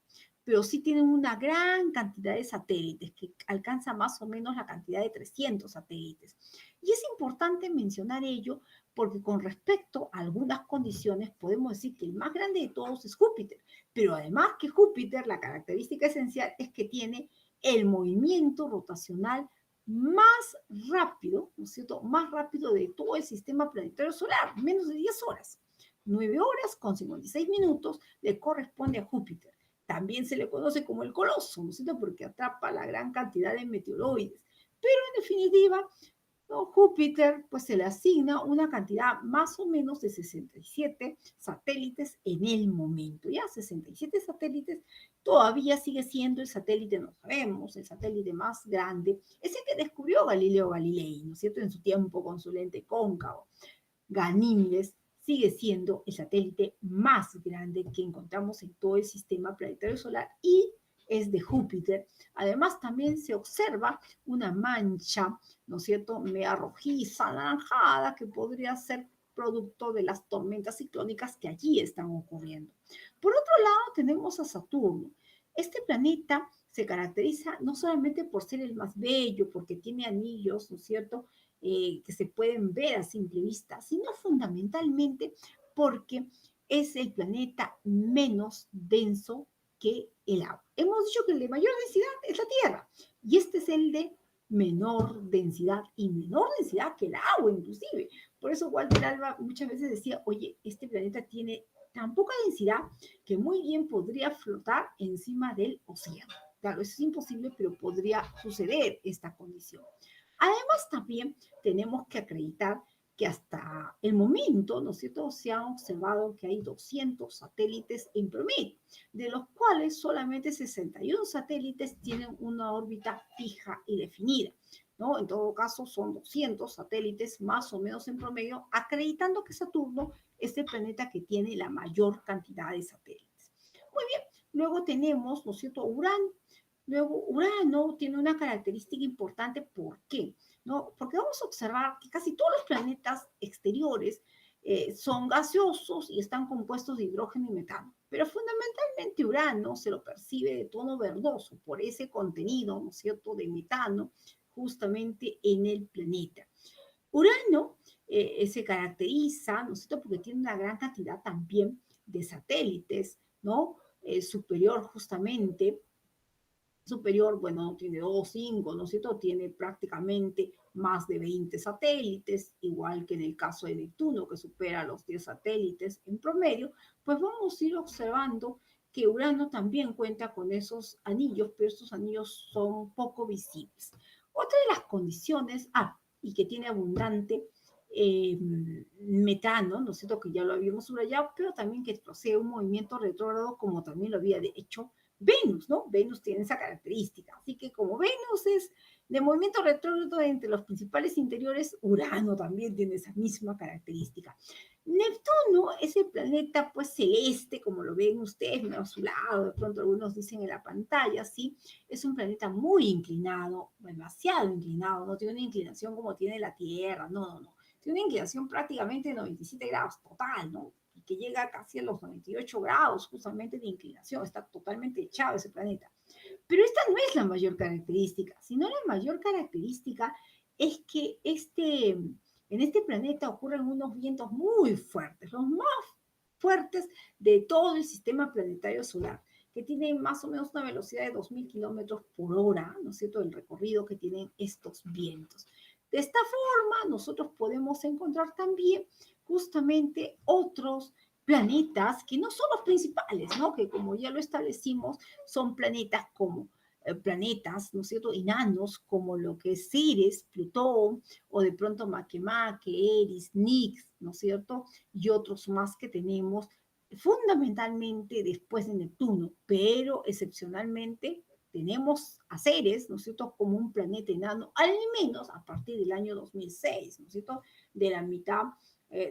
pero sí tienen una gran cantidad de satélites, que alcanza más o menos la cantidad de 300 satélites. Y es importante mencionar ello porque con respecto a algunas condiciones podemos decir que el más grande de todos es Júpiter, pero además que Júpiter, la característica esencial es que tiene el movimiento rotacional más rápido, ¿no es cierto?, más rápido de todo el sistema planetario solar, menos de 10 horas. 9 horas con 56 minutos le corresponde a Júpiter. También se le conoce como el coloso, ¿no es cierto?, porque atrapa la gran cantidad de meteoroides. Pero en definitiva, ¿no?, Júpiter pues se le asigna una cantidad más o menos de 67 satélites en el momento. Ya 67 satélites, todavía sigue siendo el satélite, no sabemos, el satélite más grande. Es el que descubrió Galileo Galilei, ¿no es cierto?, en su tiempo con su lente cóncavo. Ganímedes sigue siendo el satélite más grande que encontramos en todo el sistema planetario solar y es de Júpiter. Además, también se observa una mancha, ¿no es cierto?, media rojiza, anaranjada, que podría ser producto de las tormentas ciclónicas que allí están ocurriendo. Por otro lado, tenemos a Saturno. Este planeta se caracteriza no solamente por ser el más bello, porque tiene anillos, ¿no es cierto?, que se pueden ver a simple vista, sino fundamentalmente porque es el planeta menos denso que el agua. Hemos dicho que el de mayor densidad es la Tierra y este es el de menor densidad y menor densidad que el agua inclusive. Por eso Walter Alba muchas veces decía, oye, este planeta tiene tan poca densidad que muy bien podría flotar encima del océano. Claro, eso es imposible, pero podría suceder esta condición. Además, también tenemos que acreditar que hasta el momento, ¿no es cierto?, se ha observado que hay 200 satélites en promedio, de los cuales solamente 61 satélites tienen una órbita fija y definida, ¿no? En todo caso, son 200 satélites más o menos en promedio, acreditando que Saturno es el planeta que tiene la mayor cantidad de satélites. Muy bien, luego tenemos, ¿no es cierto?, Urano. Luego, Urano tiene una característica importante, ¿por qué? ¿No? Porque vamos a observar que casi todos los planetas exteriores son gaseosos y están compuestos de hidrógeno y metano, pero fundamentalmente Urano se lo percibe de tono verdoso por ese contenido, ¿no es cierto?, de metano justamente en el planeta. Urano se caracteriza, ¿no es cierto?, porque tiene una gran cantidad también de satélites, ¿no? Superior justamente superior, bueno, tiene 2, 5, ¿no es cierto? Tiene prácticamente más de 20 satélites, igual que en el caso de Neptuno, que supera los 10 satélites en promedio, pues vamos a ir observando que Urano también cuenta con esos anillos, pero estos anillos son poco visibles. Otra de las condiciones, y que tiene abundante metano, ¿no es cierto?, que ya lo habíamos subrayado, pero también que posee un movimiento retrógrado, como también lo había hecho Venus, ¿no? Venus tiene esa característica. Así que como Venus es de movimiento retrógrado entre los principales interiores, Urano también tiene esa misma característica. Neptuno es el planeta pues celeste, como lo ven ustedes, a su lado, de pronto algunos dicen en la pantalla, ¿sí? Es un planeta muy inclinado, demasiado inclinado, no tiene una inclinación como tiene la Tierra, no. Tiene una inclinación prácticamente de 97 grados total, ¿no? Que llega casi a los 98 grados justamente de inclinación, está totalmente echado ese planeta. Pero esta no es la mayor característica, sino la mayor característica es que en este planeta ocurren unos vientos muy fuertes, los más fuertes de todo el sistema planetario solar, que tienen más o menos una velocidad de 2.000 kilómetros por hora, ¿no es cierto?, el recorrido que tienen estos vientos. De esta forma, nosotros podemos encontrar también justamente otros planetas que no son los principales, ¿no? Que como ya lo establecimos, son planetas como planetas, ¿no es cierto?, enanos, como lo que es Ceres, Plutón, o de pronto Makemake, Eris, Nix, ¿no es cierto?, y otros más que tenemos fundamentalmente después de Neptuno, pero excepcionalmente tenemos a Ceres, ¿no es cierto?, como un planeta enano, al menos a partir del año 2006, ¿no es cierto?, de la mitad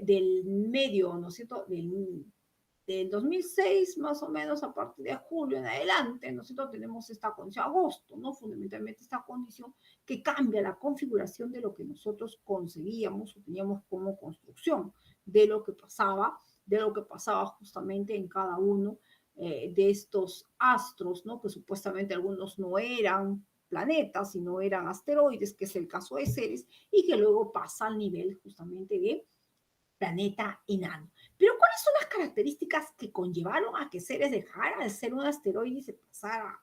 del medio, ¿no es cierto?, del 2006 más o menos a partir de julio en adelante, nosotros tenemos esta condición, agosto, ¿no? Fundamentalmente esta condición que cambia la configuración de lo que nosotros concebíamos o teníamos como construcción de lo que pasaba justamente en cada uno de estos astros, ¿no? Que supuestamente algunos no eran planetas, sino eran asteroides, que es el caso de Ceres, y que luego pasa al nivel justamente de planeta enano. Pero ¿cuáles son las características que conllevaron a que Ceres dejara de ser un asteroide y se pasara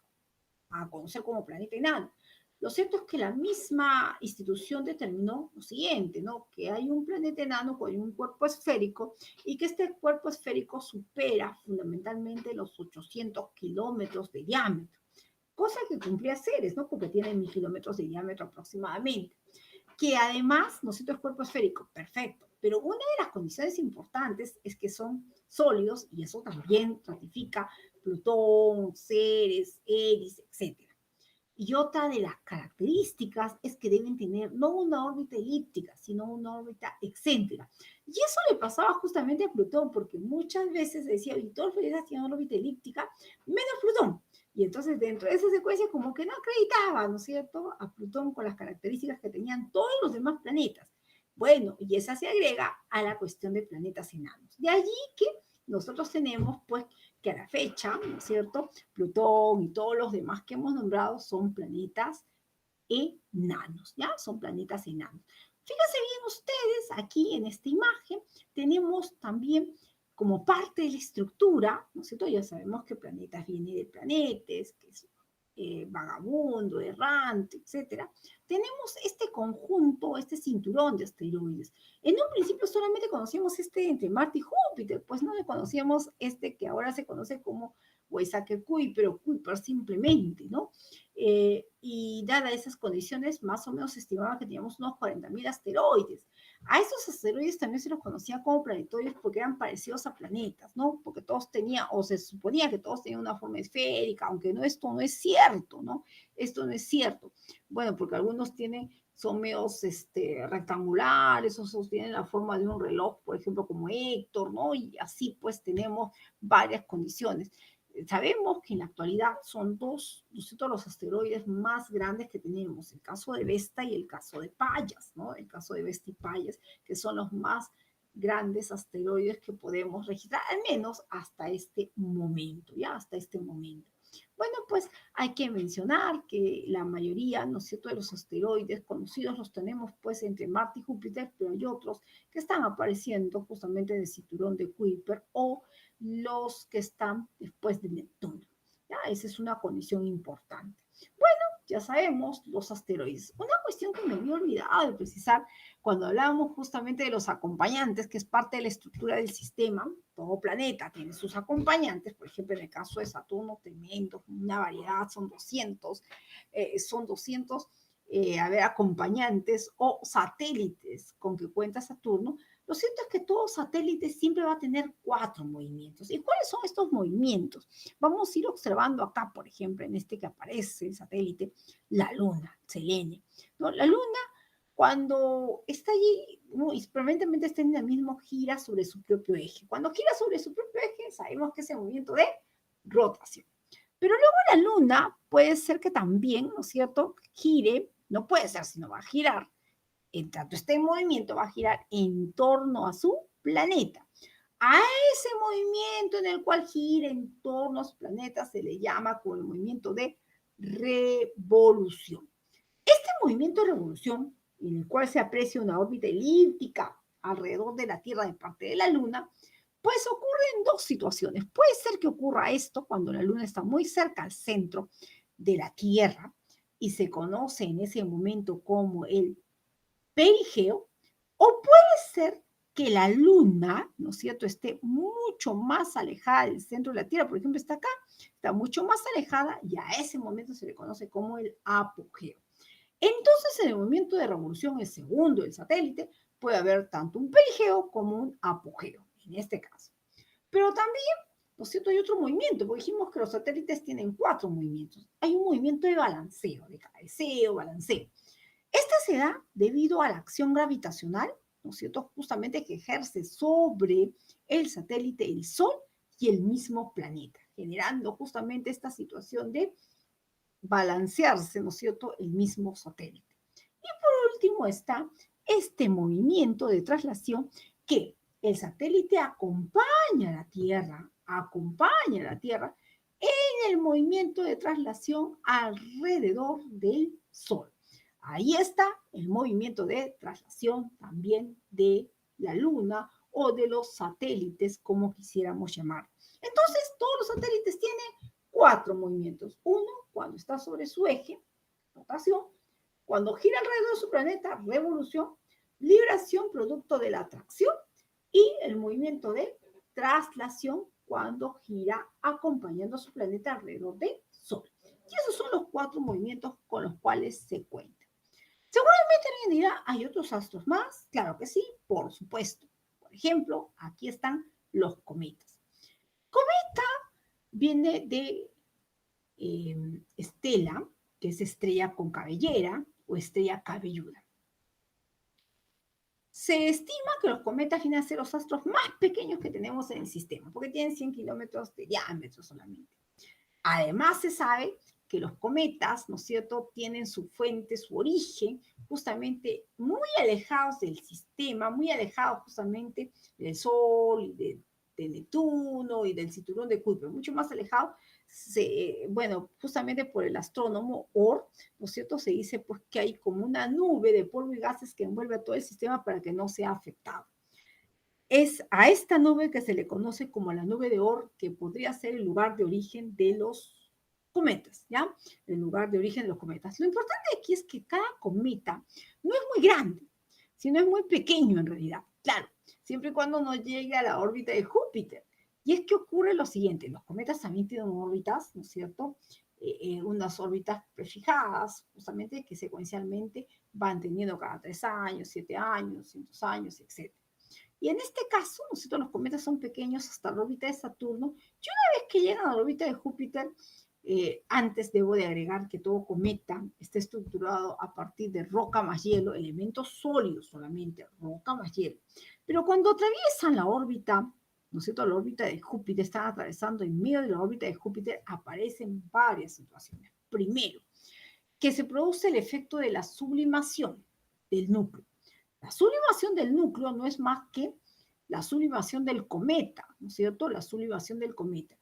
a conocer como planeta enano? Lo cierto es que la misma institución determinó lo siguiente, ¿no? Que hay un planeta enano con un cuerpo esférico y que este cuerpo esférico supera fundamentalmente los 800 kilómetros de diámetro, cosa que cumplía Ceres, ¿no? Porque tiene 1.000 kilómetros de diámetro aproximadamente, que además, ¿no es cierto?, es cuerpo esférico, perfecto, pero una de las condiciones importantes es que son sólidos, y eso también ratifica Plutón, Ceres, Eris, etc. Y otra de las características es que deben tener no una órbita elíptica, sino una órbita excéntrica. Y eso le pasaba justamente a Plutón, porque muchas veces decía, y todos los planetas tienen una órbita elíptica, menos Plutón. Y entonces dentro de esa secuencia como que no acreditaba, ¿no es cierto?, a Plutón con las características que tenían todos los demás planetas. Bueno, y esa se agrega a la cuestión de planetas enanos. De allí que nosotros tenemos, pues, que a la fecha, ¿no es cierto?, Plutón y todos los demás que hemos nombrado son planetas enanos, ¿ya? Son planetas enanos. Fíjense bien ustedes, aquí en esta imagen tenemos también como parte de la estructura, ¿no es cierto? Ya sabemos que planetas viene de planetes, que es vagabundo, errante, etcétera. Tenemos este conjunto, este cinturón de asteroides. En un principio solamente conocíamos este entre Marte y Júpiter, pues no le conocíamos este que ahora se conoce como Kuiper o Kuiper simplemente, ¿no? Y dadas esas condiciones, más o menos se estimaba que teníamos unos 40.000 asteroides. A estos asteroides también se los conocía como planetoides porque eran parecidos a planetas, ¿no? Porque todos tenían, o se suponía que todos tenían una forma esférica, aunque no, esto no es cierto, ¿no? Esto no es cierto. Bueno, porque algunos son medios rectangulares, otros tienen la forma de un reloj, por ejemplo, como Héctor, ¿no? Y así pues tenemos varias condiciones. Sabemos que en la actualidad son dos los asteroides más grandes que tenemos, el caso de Vesta y el caso de Pallas, ¿no? El caso de Vesta y Pallas, que son los más grandes asteroides que podemos registrar, al menos hasta este momento, ¿ya? Hasta este momento. Bueno, pues hay que mencionar que la mayoría, ¿no es cierto?, de los asteroides conocidos los tenemos pues entre Marte y Júpiter, pero hay otros que están apareciendo justamente en el cinturón de Kuiper o los que están después de Neptuno. ¿Ya? Esa es una condición importante. Bueno, ya sabemos los asteroides. Una cuestión que me había olvidado de precisar cuando hablábamos justamente de los acompañantes, que es parte de la estructura del sistema. Todo planeta tiene sus acompañantes, por ejemplo, en el caso de Saturno, tremendo, una variedad, son 200, acompañantes o satélites con que cuenta Saturno. Lo cierto es que todo satélite siempre va a tener 4 movimientos. ¿Y cuáles son estos movimientos? Vamos a ir observando acá, por ejemplo, en este que aparece el satélite, la Luna, Selene, ¿no? La Luna, cuando está allí, ¿no?, y permanentemente está en el mismo, gira sobre su propio eje. Cuando gira sobre su propio eje, sabemos que es el movimiento de rotación. Pero luego la Luna puede ser que también, ¿no es cierto?, gire, no puede ser, sino va a girar. En tanto este movimiento va a girar en torno a su planeta. A ese movimiento en el cual gira en torno a su planeta se le llama como el movimiento de revolución. Este movimiento de revolución, en el cual se aprecia una órbita elíptica alrededor de la Tierra de parte de la Luna, pues ocurre en dos situaciones. Puede ser que ocurra esto cuando la Luna está muy cerca al centro de la Tierra y se conoce en ese momento como el perigeo, o puede ser que la Luna, ¿no es cierto?, esté mucho más alejada del centro de la Tierra. Por ejemplo, está acá, está mucho más alejada y a ese momento se le conoce como el apogeo. Entonces, en el movimiento de revolución, el segundo del satélite, puede haber tanto un perigeo como un apogeo, en este caso. Pero también, ¿no es cierto?, hay otro movimiento, porque dijimos que los satélites tienen 4 movimientos. Hay un movimiento de balanceo, de cabeceo, balanceo. Esta se da debido a la acción gravitacional, ¿no es cierto?, justamente que ejerce sobre el satélite el Sol y el mismo planeta, generando justamente esta situación de balancearse, ¿no es cierto?, el mismo satélite. Y por último está este movimiento de traslación que el satélite acompaña a la Tierra en el movimiento de traslación alrededor del Sol. Ahí está el movimiento de traslación también de la Luna o de los satélites, como quisiéramos llamar. Entonces, todos los satélites tienen 4 movimientos. Uno, cuando está sobre su eje, rotación. Cuando gira alrededor de su planeta, revolución. Libración, producto de la atracción. Y el movimiento de traslación, cuando gira acompañando a su planeta alrededor del Sol. Y esos son los 4 movimientos con los cuales se cuenta. Seguramente alguien dirá, ¿hay otros astros más? Claro que sí, por supuesto. Por ejemplo, aquí están los cometas. Cometa viene de estela, que es estrella con cabellera o estrella cabelluda. Se estima que los cometas vienen a ser los astros más pequeños que tenemos en el sistema, porque tienen 100 kilómetros de diámetro solamente. Además, se sabe que los cometas, ¿no es cierto?, tienen su fuente, su origen, justamente muy alejados del sistema, muy alejados justamente del Sol y de Neptuno y del cinturón de Kuiper, mucho más alejados, bueno, justamente por el astrónomo Oort, ¿no es cierto?, se dice pues que hay como una nube de polvo y gases que envuelve a todo el sistema para que no sea afectado. Es a esta nube que se le conoce como la nube de Oort, que podría ser el lugar de origen de los cometas, ¿ya? El lugar de origen de los cometas. Lo importante aquí es que cada cometa no es muy grande, sino es muy pequeño en realidad. Claro, siempre y cuando no llegue a la órbita de Júpiter. Y es que ocurre lo siguiente, los cometas también tienen órbitas, ¿no es cierto? Unas órbitas prefijadas, justamente que secuencialmente van teniendo cada 3 años, 7 años, 100 años, etc. Y en este caso, nosotros los cometas son pequeños hasta la órbita de Saturno. Y una vez que llegan a la órbita de Júpiter, antes debo de agregar que todo cometa está estructurado a partir de roca más hielo, elementos sólidos solamente, roca más hielo. Pero cuando atraviesan la órbita, ¿no es cierto?, la órbita de Júpiter, están atravesando en medio de la órbita de Júpiter, aparecen varias situaciones. Primero, que se produce el efecto de la sublimación del núcleo. La sublimación del núcleo no es más que la sublimación del cometa, ¿no es cierto? La sublimación del cometa.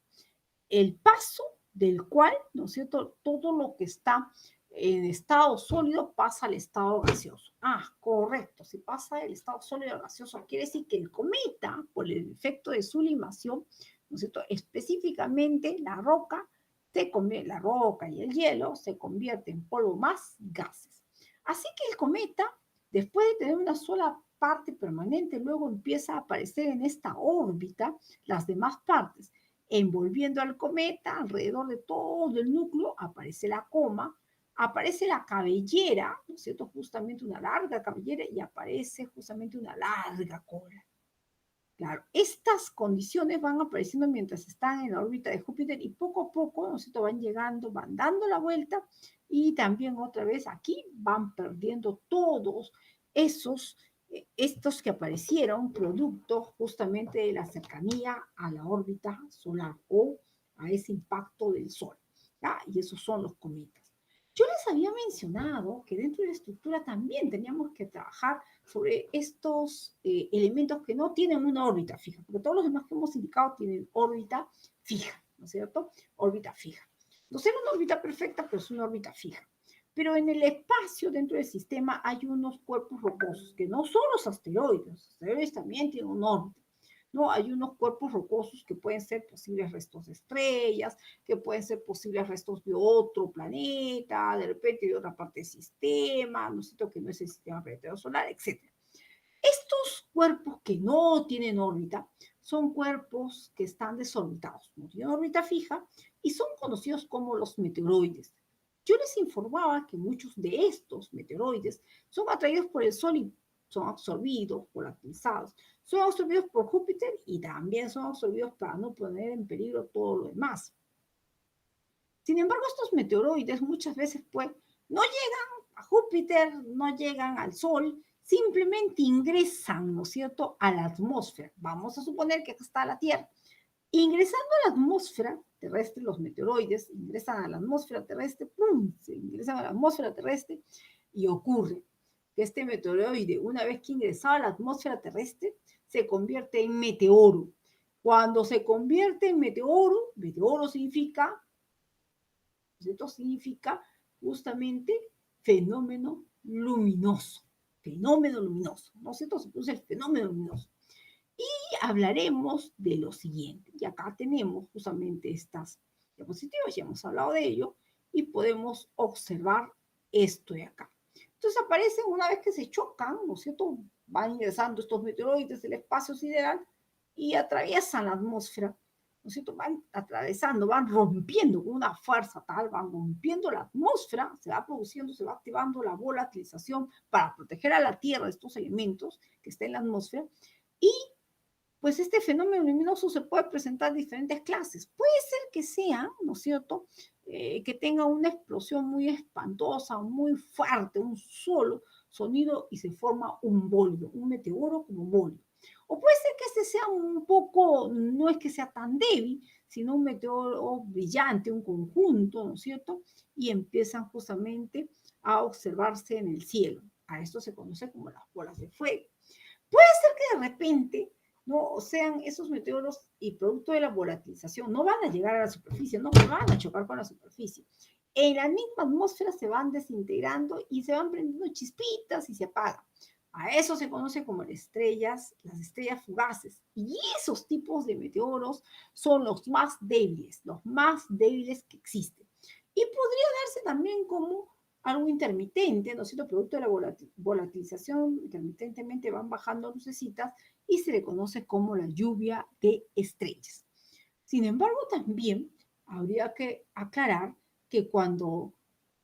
El paso del cual, ¿no es cierto?, todo lo que está en estado sólido pasa al estado gaseoso. Ah, correcto, si pasa del estado sólido al gaseoso, quiere decir que el cometa, por el efecto de sublimación, ¿no es cierto?, específicamente la roca y el hielo se convierten en polvo más gases. Así que el cometa, después de tener una sola parte permanente, luego empieza a aparecer en esta órbita las demás partes. Envolviendo al cometa, alrededor de todo el núcleo, aparece la coma, aparece la cabellera, ¿no es cierto?, justamente una larga cabellera, y aparece justamente una larga cola. Claro, estas condiciones van apareciendo mientras están en la órbita de Júpiter y poco a poco, ¿no es cierto?, van llegando, van dando la vuelta y también otra vez aquí van perdiendo todos estos que aparecieron producto justamente de la cercanía a la órbita solar o a ese impacto del Sol, ¿ya? Y esos son los cometas. Yo les había mencionado que dentro de la estructura también teníamos que trabajar sobre estos elementos que no tienen una órbita fija, porque todos los demás que hemos indicado tienen órbita fija, ¿no es cierto? Órbita fija. No será una órbita perfecta, pero es una órbita fija. Pero en el espacio dentro del sistema hay unos cuerpos rocosos, que no son los asteroides también tienen una órbita. ¿No? Hay unos cuerpos rocosos que pueden ser posibles restos de estrellas, que pueden ser posibles restos de otro planeta, de repente de otra parte del sistema, ¿no es cierto?, que no es el sistema planetario solar, etc. Estos cuerpos que no tienen órbita son cuerpos que están desorbitados, no tienen órbita fija y son conocidos como los meteoroides. Yo les informaba que muchos de estos meteoroides son atraídos por el Sol y son absorbidos, volatilizados, son absorbidos por Júpiter y también son absorbidos para no poner en peligro todo lo demás. Sin embargo, estos meteoroides muchas veces pues no llegan a Júpiter, no llegan al Sol, simplemente ingresan, ¿no es cierto?, a la atmósfera. Vamos a suponer que acá está la Tierra. Ingresando a la atmósfera terrestre, los meteoroides ingresan a la atmósfera terrestre, ¡pum!, se ingresan a la atmósfera terrestre y ocurre que este meteoroide, una vez que ingresaba a la atmósfera terrestre, se convierte en meteoro. Cuando se convierte en meteoro, meteoro significa, ¿cierto?, significa justamente fenómeno luminoso. Fenómeno luminoso, ¿no es cierto? Se produce el fenómeno luminoso. Y hablaremos de lo siguiente. Y acá tenemos justamente estas diapositivas, ya hemos hablado de ello, y podemos observar esto de acá. Entonces aparecen una vez que se chocan, ¿no es cierto? Van ingresando estos meteoroides del espacio sideral y atraviesan la atmósfera, ¿no es cierto? Van atravesando, van rompiendo con una fuerza tal, van rompiendo la atmósfera, se va produciendo, se va activando la volatilización para proteger a la Tierra de estos elementos que están en la atmósfera. Y pues este fenómeno luminoso se puede presentar en diferentes clases. Puede ser que sean, ¿no es cierto?, que tenga una explosión muy espantosa, muy fuerte, un solo sonido y se forma un bólido, un meteoro como bólido. O puede ser que este sea un poco, no es que sea tan débil, sino un meteoro brillante, un conjunto, ¿no es cierto? Y empiezan justamente a observarse en el cielo. A esto se conoce como las bolas de fuego. Puede ser que de repente no sean esos meteoros y producto de la volatilización, no van a llegar a la superficie, no van a chocar con la superficie. En la misma atmósfera se van desintegrando y se van prendiendo chispitas y se apagan. A eso se conoce como las estrellas fugaces. Y esos tipos de meteoros son los más débiles que existen. Y podría darse también como algo intermitente, ¿no es cierto? Producto de la volatilización, intermitentemente van bajando lucecitas y se le conoce como la lluvia de estrellas. Sin embargo, también habría que aclarar que cuando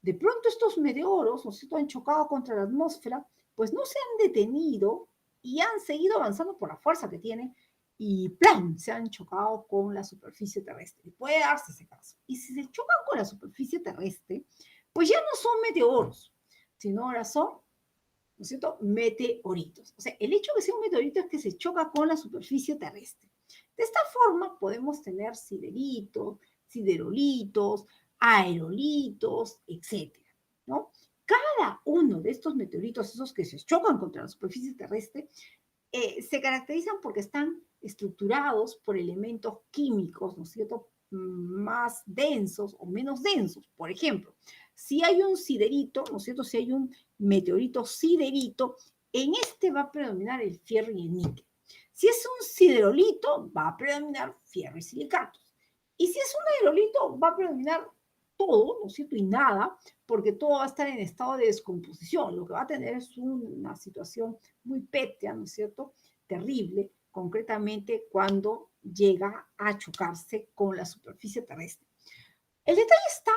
de pronto estos meteoros, ¿no es cierto?, han chocado contra la atmósfera, pues no se han detenido y han seguido avanzando por la fuerza que tienen y ¡plum! Se han chocado con la superficie terrestre. Puede darse ese caso. Y si se chocan con la superficie terrestre, pues ya no son meteoros, sino ahora son, ¿no es cierto?, meteoritos. O sea, el hecho de que sea un meteorito es que se choca con la superficie terrestre. De esta forma podemos tener siderolitos, aerolitos, etcétera, ¿no? Cada uno de estos meteoritos, esos que se chocan contra la superficie terrestre, se caracterizan porque están estructurados por elementos químicos, ¿no es cierto?, más densos o menos densos. Por ejemplo, si hay un siderito, ¿no es cierto?, si hay un meteorito siderito, en este va a predominar el fierro y el níquel. Si es un siderolito, va a predominar fierro y silicatos. Y si es un aerolito, va a predominar todo, ¿no es cierto?, y nada, porque todo va a estar en estado de descomposición. Lo que va a tener es una situación muy pétrea, ¿no es cierto?, terrible, concretamente cuando llega a chocarse con la superficie terrestre. El detalle está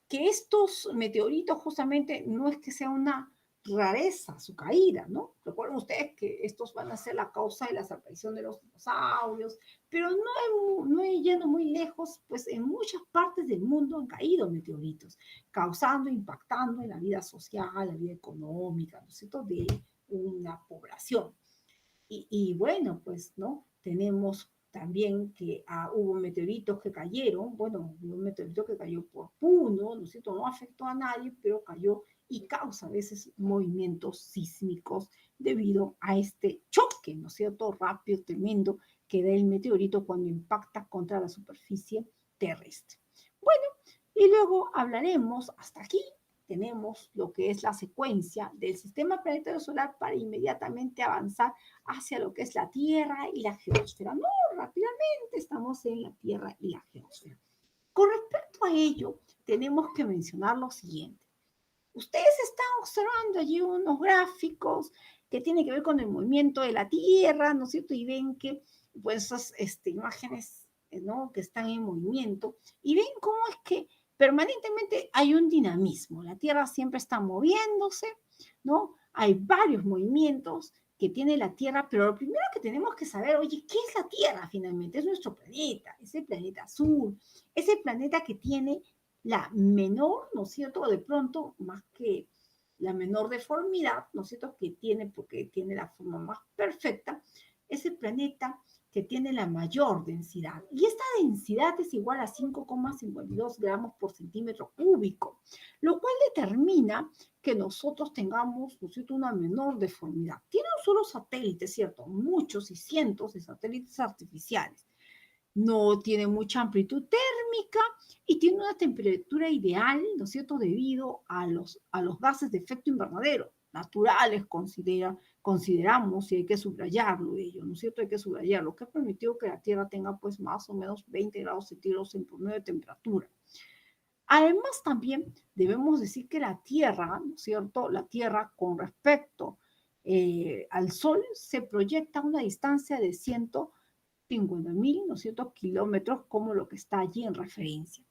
que estos meteoritos justamente no es que sea una rareza su caída, ¿no? Recuerden ustedes que estos van a ser la causa de la desaparición de los dinosaurios, pero no he yendo muy lejos, pues en muchas partes del mundo han caído meteoritos, causando, impactando en la vida social, la vida económica, ¿no es cierto?, de una población. Bueno, pues, ¿no? Tenemos también que hubo meteoritos que cayeron, bueno, un meteorito que cayó por Puno, ¿no es cierto? No afectó a nadie, pero cayó y causa a veces movimientos sísmicos debido a este choque, ¿no es cierto? Rápido, tremendo, que da el meteorito cuando impacta contra la superficie terrestre. Bueno, y luego hablaremos, hasta aquí tenemos lo que es la secuencia del sistema planetario solar para inmediatamente avanzar hacia lo que es la Tierra y la geósfera. No, rápidamente estamos en la Tierra y la geósfera. Con respecto a ello, tenemos que mencionar lo siguiente. Ustedes están observando allí unos gráficos que tienen que ver con el movimiento de la Tierra, ¿no es cierto? Y ven que, pues, esas imágenes, ¿no?, que están en movimiento, y ven cómo es que permanentemente hay un dinamismo. La Tierra siempre está moviéndose, ¿no? Hay varios movimientos que tiene la Tierra, pero lo primero que tenemos que saber, oye, ¿qué es la Tierra finalmente? Es nuestro planeta, es el planeta azul, es el planeta que tiene la menor, ¿no es cierto?, de pronto, más que la menor deformidad, ¿no es cierto?, que tiene, porque tiene la forma más perfecta, es el planeta que tiene la mayor densidad. Y esta densidad es igual a 5,52 gramos por centímetro cúbico, lo cual determina que nosotros tengamos, ¿no es cierto?, una menor deformidad. Tiene un solo satélite, ¿cierto? Muchos y cientos de satélites artificiales. No tiene mucha amplitud térmica y tiene una temperatura ideal, ¿no es cierto?, debido a los gases de efecto invernadero naturales, consideramos, y hay que subrayarlo ello, ¿no es cierto?, hay que subrayarlo, que ha permitido que la Tierra tenga pues más o menos 20 grados centígrados en promedio de temperatura. Además, también debemos decir que la Tierra, ¿no es cierto?, la Tierra con respecto al Sol se proyecta a una distancia de 150.000, ¿no es cierto?, kilómetros, como lo que está allí en referencia.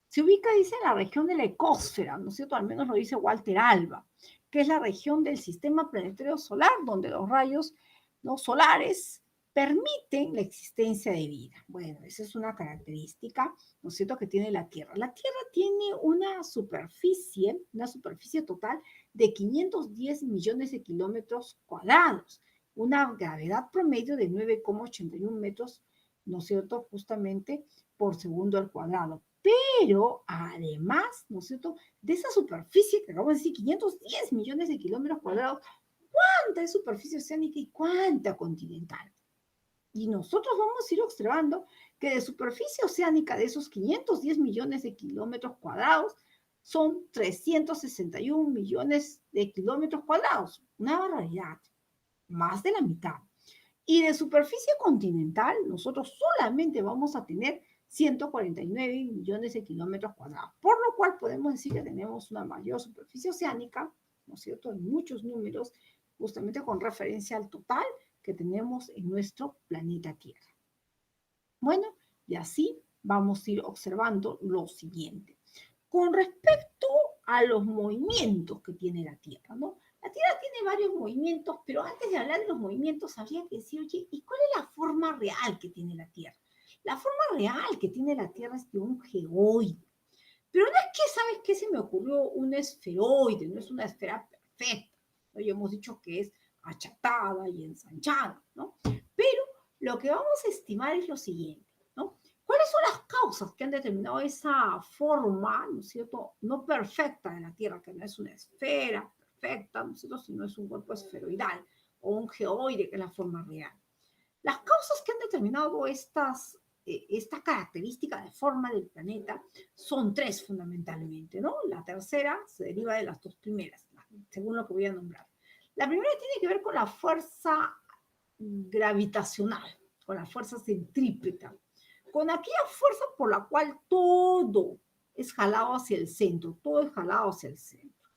Se ubica, dice, en la región de la ecósfera, ¿no es cierto?, al menos lo dice Walter Alba, que es la región del sistema planetario solar, donde los rayos, ¿no?, solares permiten la existencia de vida. Bueno, esa es una característica, ¿no es cierto?, que tiene la Tierra. La Tierra tiene una superficie total de 510 millones de kilómetros cuadrados, una gravedad promedio de 9,81 metros, ¿no es cierto?, justamente por segundo al cuadrado. Pero además, ¿no es cierto?, de esa superficie que acabo de decir, 510 millones de kilómetros cuadrados, ¿cuánta es superficie oceánica y cuánta continental? Y nosotros vamos a ir observando que de superficie oceánica de esos 510 millones de kilómetros cuadrados son 361 millones de kilómetros cuadrados. Una barbaridad, más de la mitad. Y de superficie continental, nosotros solamente vamos a tener 149 millones de kilómetros cuadrados, por lo cual podemos decir que tenemos una mayor superficie oceánica, ¿no es cierto?, en muchos números, justamente con referencia al total que tenemos en nuestro planeta Tierra. Bueno, y así vamos a ir observando lo siguiente. Con respecto a los movimientos que tiene la Tierra, ¿no? La Tierra tiene varios movimientos, pero antes de hablar de los movimientos, habría que decir, oye, ¿y cuál es la forma real que tiene la Tierra? La forma real que tiene la Tierra es de un geoide. Pero no es que, ¿sabes qué? Se me ocurrió un esferoide, no es una esfera perfecta. ¿No? Ya hemos dicho que es achatada y ensanchada, ¿no? Pero lo que vamos a estimar es lo siguiente, ¿no? ¿Cuáles son las causas que han determinado esa forma, ¿no es cierto?, no perfecta de la Tierra, que no es una esfera perfecta, ¿no es cierto?, sino es un cuerpo esferoidal o un geoide, que es la forma real. Las causas que han determinado esta característica de forma del planeta son tres fundamentalmente, ¿no? La tercera se deriva de las dos primeras, según lo que voy a nombrar. La primera tiene que ver con la fuerza gravitacional, con la fuerza centrípeta, con aquella fuerza por la cual todo es jalado hacia el centro, todo es jalado hacia el centro.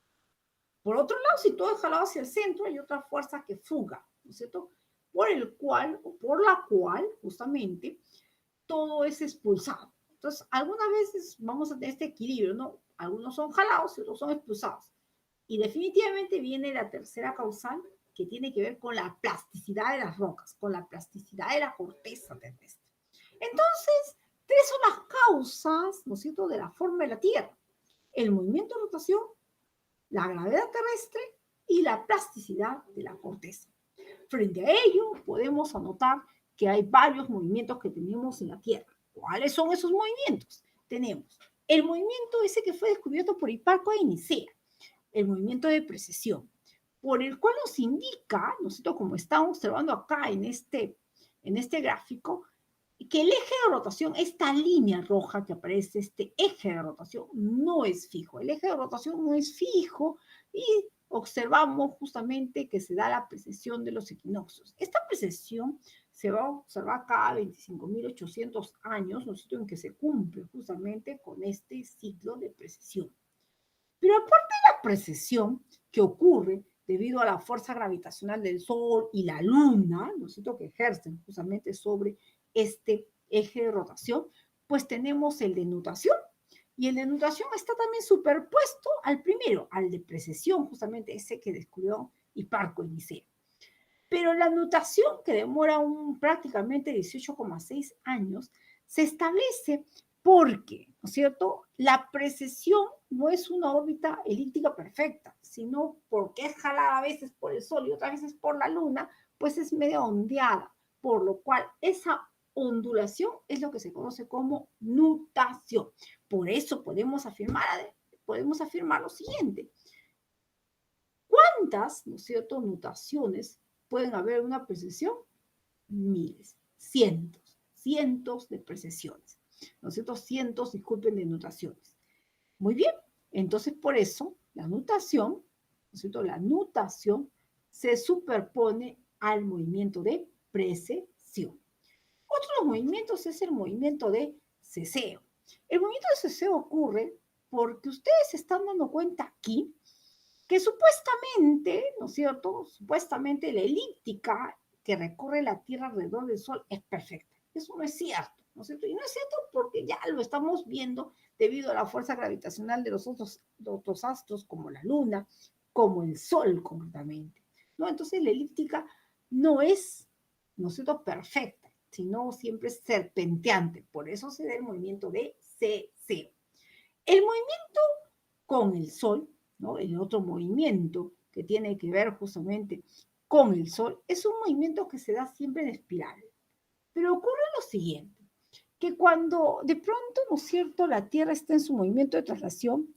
Por otro lado, si todo es jalado hacia el centro, hay otra fuerza que fuga, ¿no es cierto?, por el cual o por la cual justamente todo es expulsado. Entonces, algunas veces vamos a tener este equilibrio, ¿no? Algunos son jalados y otros son expulsados. Y definitivamente viene la tercera causal, que tiene que ver con la plasticidad de las rocas, con la plasticidad de la corteza terrestre. Entonces, tres son las causas, ¿no es cierto?, de la forma de la Tierra: el movimiento de rotación, la gravedad terrestre y la plasticidad de la corteza. Frente a ello, podemos anotar que hay varios movimientos que tenemos en la Tierra. ¿Cuáles son esos movimientos? Tenemos el movimiento ese que fue descubierto por Hiparco e Nicea, el movimiento de precesión, por el cual nos indica, nosotros como estamos observando acá en este gráfico, que el eje de rotación, esta línea roja que aparece, este eje de rotación, no es fijo. El eje de rotación no es fijo y observamos justamente que se da la precesión de los equinoccios. Esta precesión se va a observar cada 25.800 años, ¿no es cierto?, en que se cumple justamente con este ciclo de precesión. Pero aparte de la precesión que ocurre debido a la fuerza gravitacional del Sol y la Luna, ¿no es cierto?, que ejercen justamente sobre este eje de rotación, pues tenemos el de nutación. Y el de nutación está también superpuesto al primero, al de precesión, justamente ese que descubrió Hiparco y Nicea. Pero la nutación, que demora prácticamente 18,6 años, se establece porque, ¿no es cierto?, la precesión no es una órbita elíptica perfecta, sino porque es jalada a veces por el Sol y otras veces por la Luna, pues es medio ondeada, por lo cual esa ondulación es lo que se conoce como nutación. Por eso podemos afirmar lo siguiente: ¿cuántas, ¿no es cierto?, nutaciones pueden haber en una precesión? Miles, cientos de precesiones, ¿no es cierto?, cientos, disculpen, de nutaciones. Muy bien, entonces por eso la nutación, ¿no es cierto?, la nutación se superpone al movimiento de precesión. Otro de los movimientos es el movimiento de ceseo. El movimiento de ceseo ocurre porque ustedes se están dando cuenta aquí que supuestamente, ¿no es cierto?, supuestamente la elíptica que recorre la Tierra alrededor del Sol es perfecta. Eso no es cierto, ¿no es cierto? Y no es cierto porque ya lo estamos viendo debido a la fuerza gravitacional de los otros astros, como la Luna, como el Sol concretamente, ¿no? Entonces la elíptica no es ¿no es cierto?, perfecta, sino siempre serpenteante. Por eso se da el movimiento de C0. El movimiento con el Sol, ¿no?, el otro movimiento que tiene que ver justamente con el Sol, es un movimiento que se da siempre en espiral. Pero ocurre lo siguiente, que cuando de pronto, ¿no es cierto?, la Tierra está en su movimiento de traslación,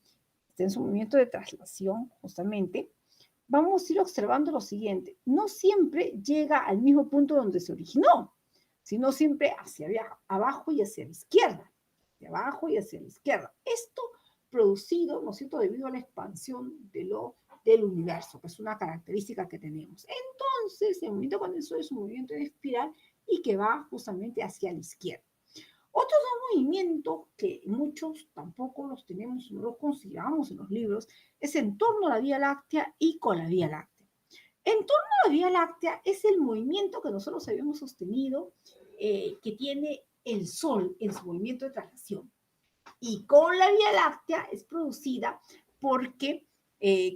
justamente, vamos a ir observando lo siguiente. No siempre llega al mismo punto donde se originó, sino siempre hacia abajo y hacia la izquierda. De abajo y hacia la izquierda. Esto producido, ¿no es cierto?, debido a la expansión del universo, que es una característica que tenemos. Entonces, el movimiento con el Sol es un movimiento de espiral y que va justamente hacia la izquierda. Otros dos movimientos que muchos tampoco los tenemos, no los consideramos en los libros, es en torno a la Vía Láctea y con la Vía Láctea. En torno a la Vía Láctea es el movimiento que nosotros habíamos sostenido, que tiene el Sol en su movimiento de traslación. Y con la Vía Láctea es producida porque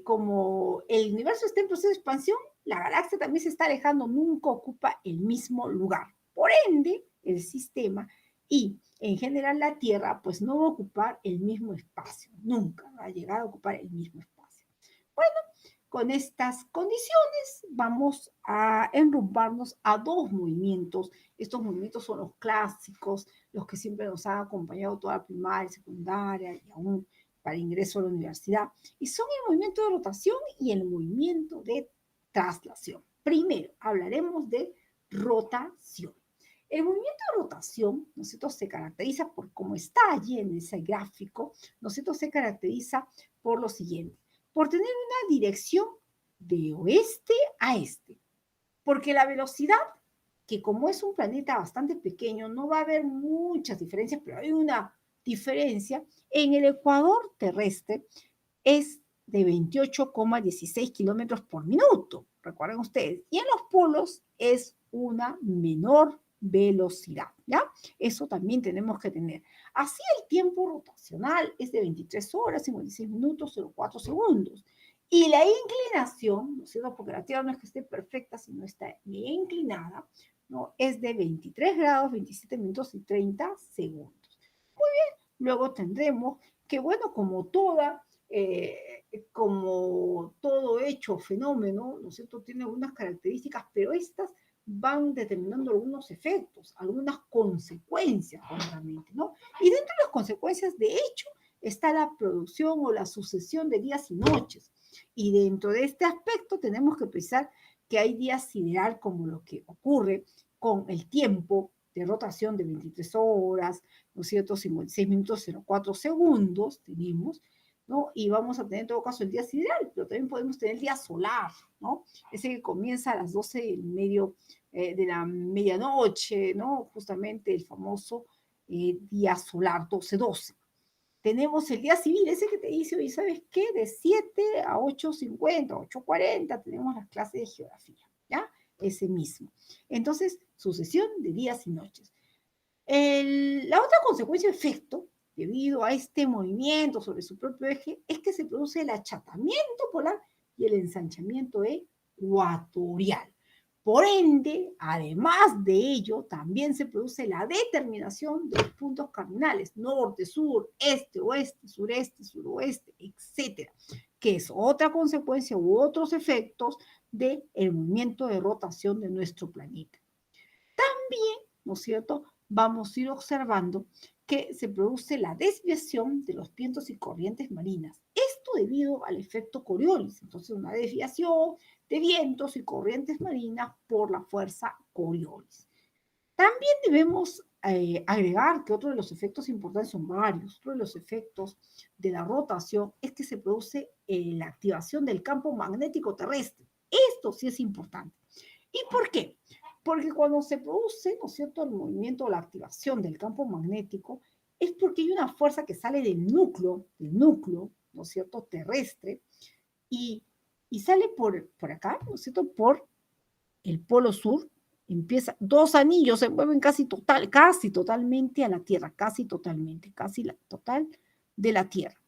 como el universo está en proceso de expansión, la galaxia también se está alejando, nunca ocupa el mismo lugar. Por ende, el sistema y en general la Tierra pues no va a ocupar el mismo espacio, nunca va a llegar a ocupar el mismo espacio. Bueno, con estas condiciones vamos a enrumbarnos a dos movimientos. Estos movimientos son los clásicos, los que siempre nos han acompañado toda la primaria, secundaria y aún para ingreso a la universidad. Y son el movimiento de rotación y el movimiento de traslación. Primero, hablaremos de rotación. El movimiento de rotación, ¿no es cierto?, se caracteriza por, como está allí en ese gráfico, ¿no es cierto?, se caracteriza por lo siguiente, por tener una dirección de oeste a este, porque la velocidad, que como es un planeta bastante pequeño, no va a haber muchas diferencias, pero hay una diferencia, en el ecuador terrestre es de 28,16 kilómetros por minuto, recuerden ustedes, y en los polos es una menor velocidad, ¿ya? Eso también tenemos que tener. Así el tiempo rotacional es de 23 horas, 56 minutos, 04 segundos. Y la inclinación, ¿no es cierto?, porque la Tierra no es que esté perfecta, sino está bien inclinada, ¿no?, es de 23 grados, 27 minutos y 30 segundos. Muy bien, luego tendremos que, bueno, como todo hecho fenómeno, ¿no es cierto?, tiene algunas características, pero estas van determinando algunos efectos, algunas consecuencias, justamente, ¿no? Y dentro de las consecuencias, de hecho, está la producción o la sucesión de días y noches. Y dentro de este aspecto tenemos que pensar que hay días sideral, como lo que ocurre con el tiempo de rotación de 23 horas, ¿no es cierto?, 56 minutos 04 segundos tenemos, ¿no? Y vamos a tener en todo caso el día sideral, pero también podemos tener el día solar, ¿no? Ese que comienza a las 12 de la medianoche, ¿no? Justamente el famoso día solar 12-12. Tenemos el día civil, ese que te dice, oye, ¿sabes qué? De 7 a 8:50, 8:40 tenemos las clases de geografía, ¿ya? Ese mismo. Entonces, sucesión de días y noches. La otra consecuencia o efecto, debido a este movimiento sobre su propio eje, es que se produce el achatamiento polar y el ensanchamiento ecuatorial. Por ende, además de ello, también se produce la determinación de los puntos cardinales, norte, sur, este, oeste, sureste, suroeste, etcétera, que es otra consecuencia u otros efectos del movimiento de rotación de nuestro planeta. También, ¿no es cierto?, vamos a ir observando que se produce la desviación de los vientos y corrientes marinas. Esto debido al efecto Coriolis. Entonces, una desviación de vientos y corrientes marinas por la fuerza Coriolis. También debemos agregar que otro de los efectos importantes son varios. Otro de los efectos de la rotación es que se produce la activación del campo magnético terrestre. Esto sí es importante. ¿Y por qué? Porque cuando se produce, ¿no es cierto?, el movimiento o la activación del campo magnético, es porque hay una fuerza que sale del núcleo, ¿no es cierto?, terrestre, y sale por acá, ¿no es cierto?, por el polo sur, empieza, dos anillos se mueven casi totalmente a la Tierra, casi la total de la Tierra,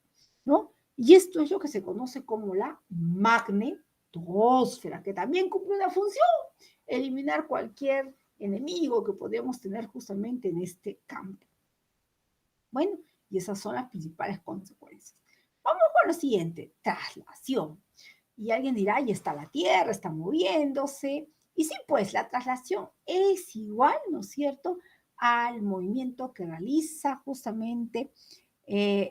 ¿no? Y esto es lo que se conoce como la magnetosfera, que también cumple una función, eliminar cualquier enemigo que podríamos tener justamente en este campo. Bueno, y esas son las principales consecuencias. Vamos con lo siguiente, traslación. Y alguien dirá, ahí está la Tierra, está moviéndose. Y sí, pues la traslación es igual, ¿no es cierto?, al movimiento que realiza justamente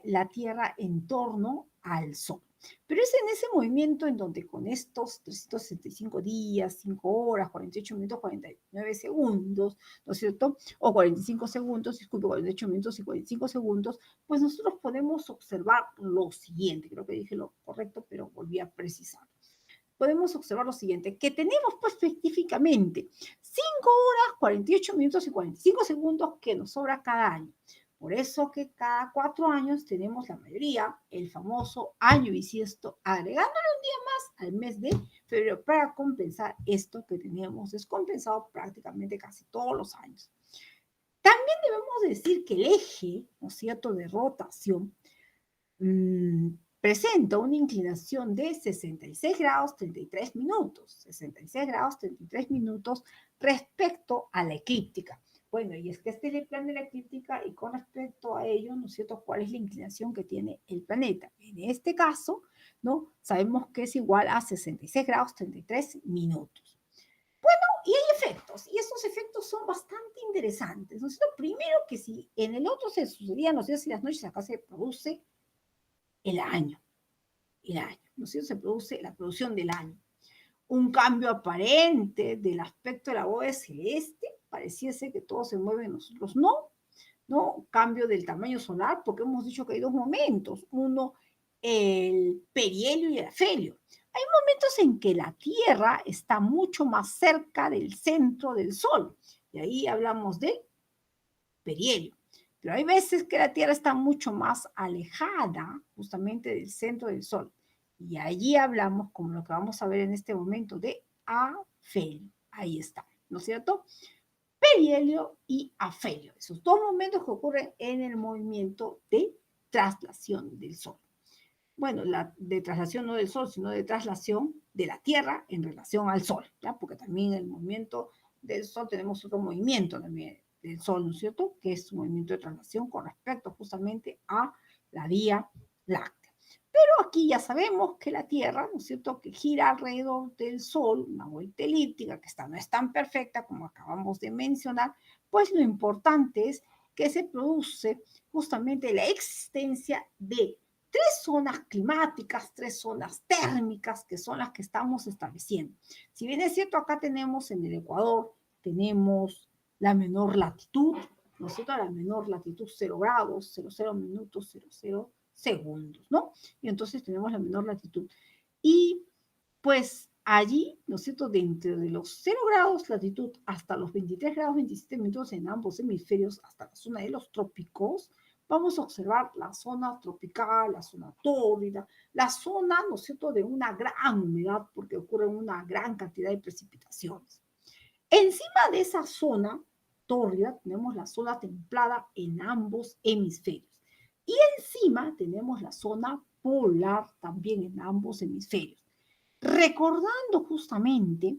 la Tierra en torno al Sol. Pero es en ese movimiento en donde con estos 365 días, 5 horas, 48 minutos, 49 segundos, ¿no es cierto? O 45 segundos, disculpe, 48 minutos y 45 segundos, pues nosotros podemos observar lo siguiente. Creo que dije lo correcto, pero volví a precisar. Podemos observar lo siguiente, que tenemos pues específicamente 5 horas, 48 minutos y 45 segundos que nos sobra cada año. Por eso que cada 4 años tenemos la mayoría, el famoso año bisiesto, agregándole un día más al mes de febrero para compensar esto que teníamos descompensado prácticamente casi todos los años. También debemos decir que el eje, ¿no es cierto?, de rotación, presenta una inclinación de 66 grados 33 minutos, 66 grados 33 minutos respecto a la eclíptica. Bueno, y es que este es el plan de la eclíptica y con respecto a ello, ¿no es cierto?, ¿cuál es la inclinación que tiene el planeta? En este caso, ¿no?, sabemos que es igual a 66 grados 33 minutos. Bueno, y hay efectos, y esos efectos son bastante interesantes, ¿no es cierto? Primero que si en el otro se sucedían los días y las noches, acá se produce el año, ¿no es cierto? Se produce la producción del año. Un cambio aparente del aspecto de la bóveda celeste, pareciese que todo se mueve, nosotros no, ¿no? Cambio del tamaño solar, porque hemos dicho que hay dos momentos, uno, el perihelio y el afelio. Hay momentos en que la Tierra está mucho más cerca del centro del Sol, y ahí hablamos de perihelio. Pero hay veces que la Tierra está mucho más alejada justamente del centro del Sol. Y allí hablamos, como lo que vamos a ver en este momento, de afelio. Ahí está, ¿no es cierto? Perihelio y afelio. Esos dos momentos que ocurren en el movimiento de traslación del Sol. Bueno, de traslación no del Sol, sino de traslación de la Tierra en relación al Sol, ¿ya? Porque también el movimiento del Sol tenemos otro movimiento también del Sol, ¿no es cierto?, que es un movimiento de traslación con respecto justamente a la Vía Láctea. Pero aquí ya sabemos que la Tierra, ¿no es cierto?, que gira alrededor del Sol, una vuelta elíptica, que esta no es tan perfecta como acabamos de mencionar, pues lo importante es que se produce justamente la existencia de 3 zonas climáticas, 3 zonas térmicas, que son las que estamos estableciendo. Si bien es cierto, acá tenemos en el Ecuador, tenemos la menor latitud, ¿no es cierto? La menor latitud 0 grados, 00 minutos, 00 segundos, ¿no? Y entonces tenemos la menor latitud. Y pues allí, ¿no es cierto?, dentro de los 0 grados latitud hasta los 23 grados 27 minutos en ambos hemisferios, hasta la zona de los trópicos, vamos a observar la zona tropical, la zona tórrida, la zona, ¿no es cierto?, de una gran humedad, porque ocurre una gran cantidad de precipitaciones. Encima de esa zona tórrida tenemos la zona templada en ambos hemisferios. Y encima tenemos la zona polar también en ambos hemisferios. Recordando justamente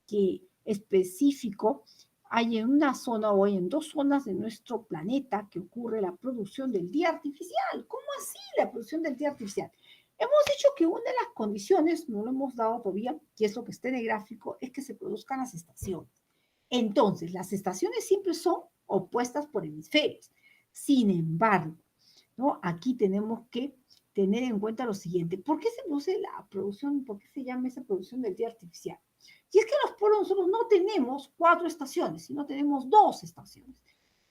que específico hay en una zona o hay en 2 zonas de nuestro planeta que ocurre la producción del día artificial. ¿Cómo así la producción del día artificial? Hemos dicho que una de las condiciones, no lo hemos dado todavía, y es lo que está en el gráfico, es que se produzcan las estaciones. Entonces, las estaciones siempre son opuestas por hemisferios. Sin embargo, ¿no?, aquí tenemos que tener en cuenta lo siguiente. ¿Por qué se produce la producción? ¿Por qué se llama esa producción del día artificial? Y es que en los polos nosotros no tenemos 4 estaciones, sino tenemos 2 estaciones.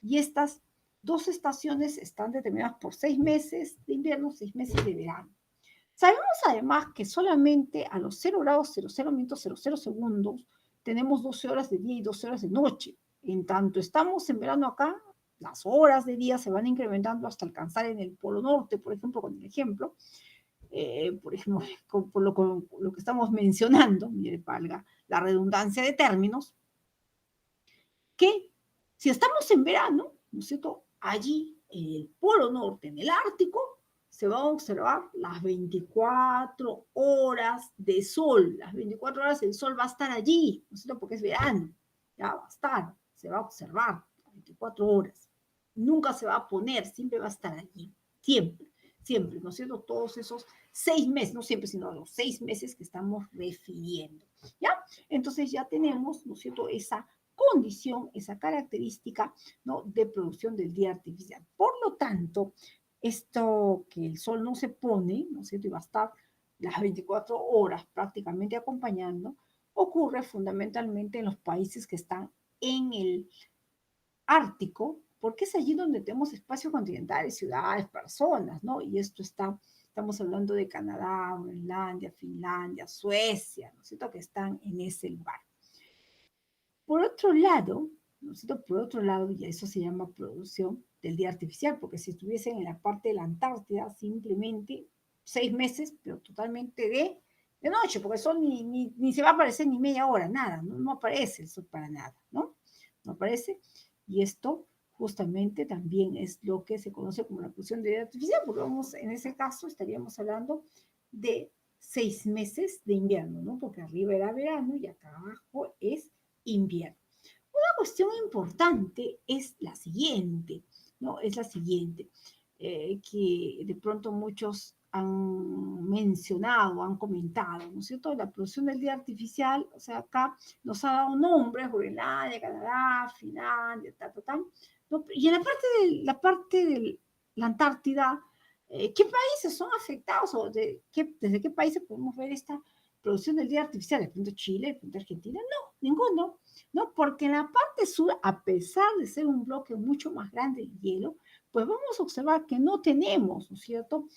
Y estas 2 estaciones están determinadas por 6 meses de invierno, 6 meses de verano. Sabemos además que solamente a los 0 grados 00 minutos 00 segundos tenemos 12 horas de día y 12 horas de noche. En tanto estamos en verano acá, las horas de día se van incrementando hasta alcanzar en el Polo Norte, por ejemplo, con el ejemplo, por lo que estamos mencionando, mire, valga la redundancia de términos, que si estamos en verano, ¿no es cierto?, allí en el Polo Norte, en el Ártico, se van a observar las 24 horas de sol. Las 24 horas el sol va a estar allí, ¿no es cierto?, porque es verano, ya va a estar. se va a observar 24 horas. Nunca se va a poner, siempre va a estar allí. Siempre, siempre, ¿no es cierto? Todos esos 6 meses, no siempre, sino los 6 meses que estamos refiriendo, ¿ya? Entonces ya tenemos, ¿no es cierto?, esa condición, esa característica, ¿no?, de producción del día artificial. Por lo tanto, esto que el sol no se pone, ¿no es cierto?, y va a estar las 24 horas prácticamente acompañando, ocurre fundamentalmente en los países que están en el Ártico, porque es allí donde tenemos espacios continentales, ciudades, personas, ¿no? Y esto estamos hablando de Canadá, Groenlandia, Finlandia, Suecia, ¿no es cierto?, que están en ese lugar. Por otro lado, ¿no es cierto?, por otro lado, y eso se llama producción del día artificial, porque si estuviesen en la parte de la Antártida, simplemente 6 meses, pero totalmente de noche, porque el sol ni se va a aparecer ni media hora, nada, no aparece el sol para nada, ¿no? No aparece. Y esto justamente también es lo que se conoce como la producción de día artificial, porque en ese caso estaríamos hablando de 6 meses de invierno, ¿no? Porque arriba era verano y acá abajo es invierno. Una cuestión importante es la siguiente, ¿no? Es la siguiente, que de pronto muchos han mencionado, han comentado, ¿no es cierto? La producción del día artificial, o sea, acá nos ha dado nombres, Groenlandia, Canadá, Finlandia, ¿no? Y en la parte de la Antártida, ¿qué países son afectados o desde qué países podemos ver esta producción del día artificial? ¿De pronto Chile, de pronto Argentina? No, ninguno, ¿no? Porque en la parte sur, a pesar de ser un bloque mucho más grande de hielo, pues vamos a observar que no tenemos, ¿no es cierto?,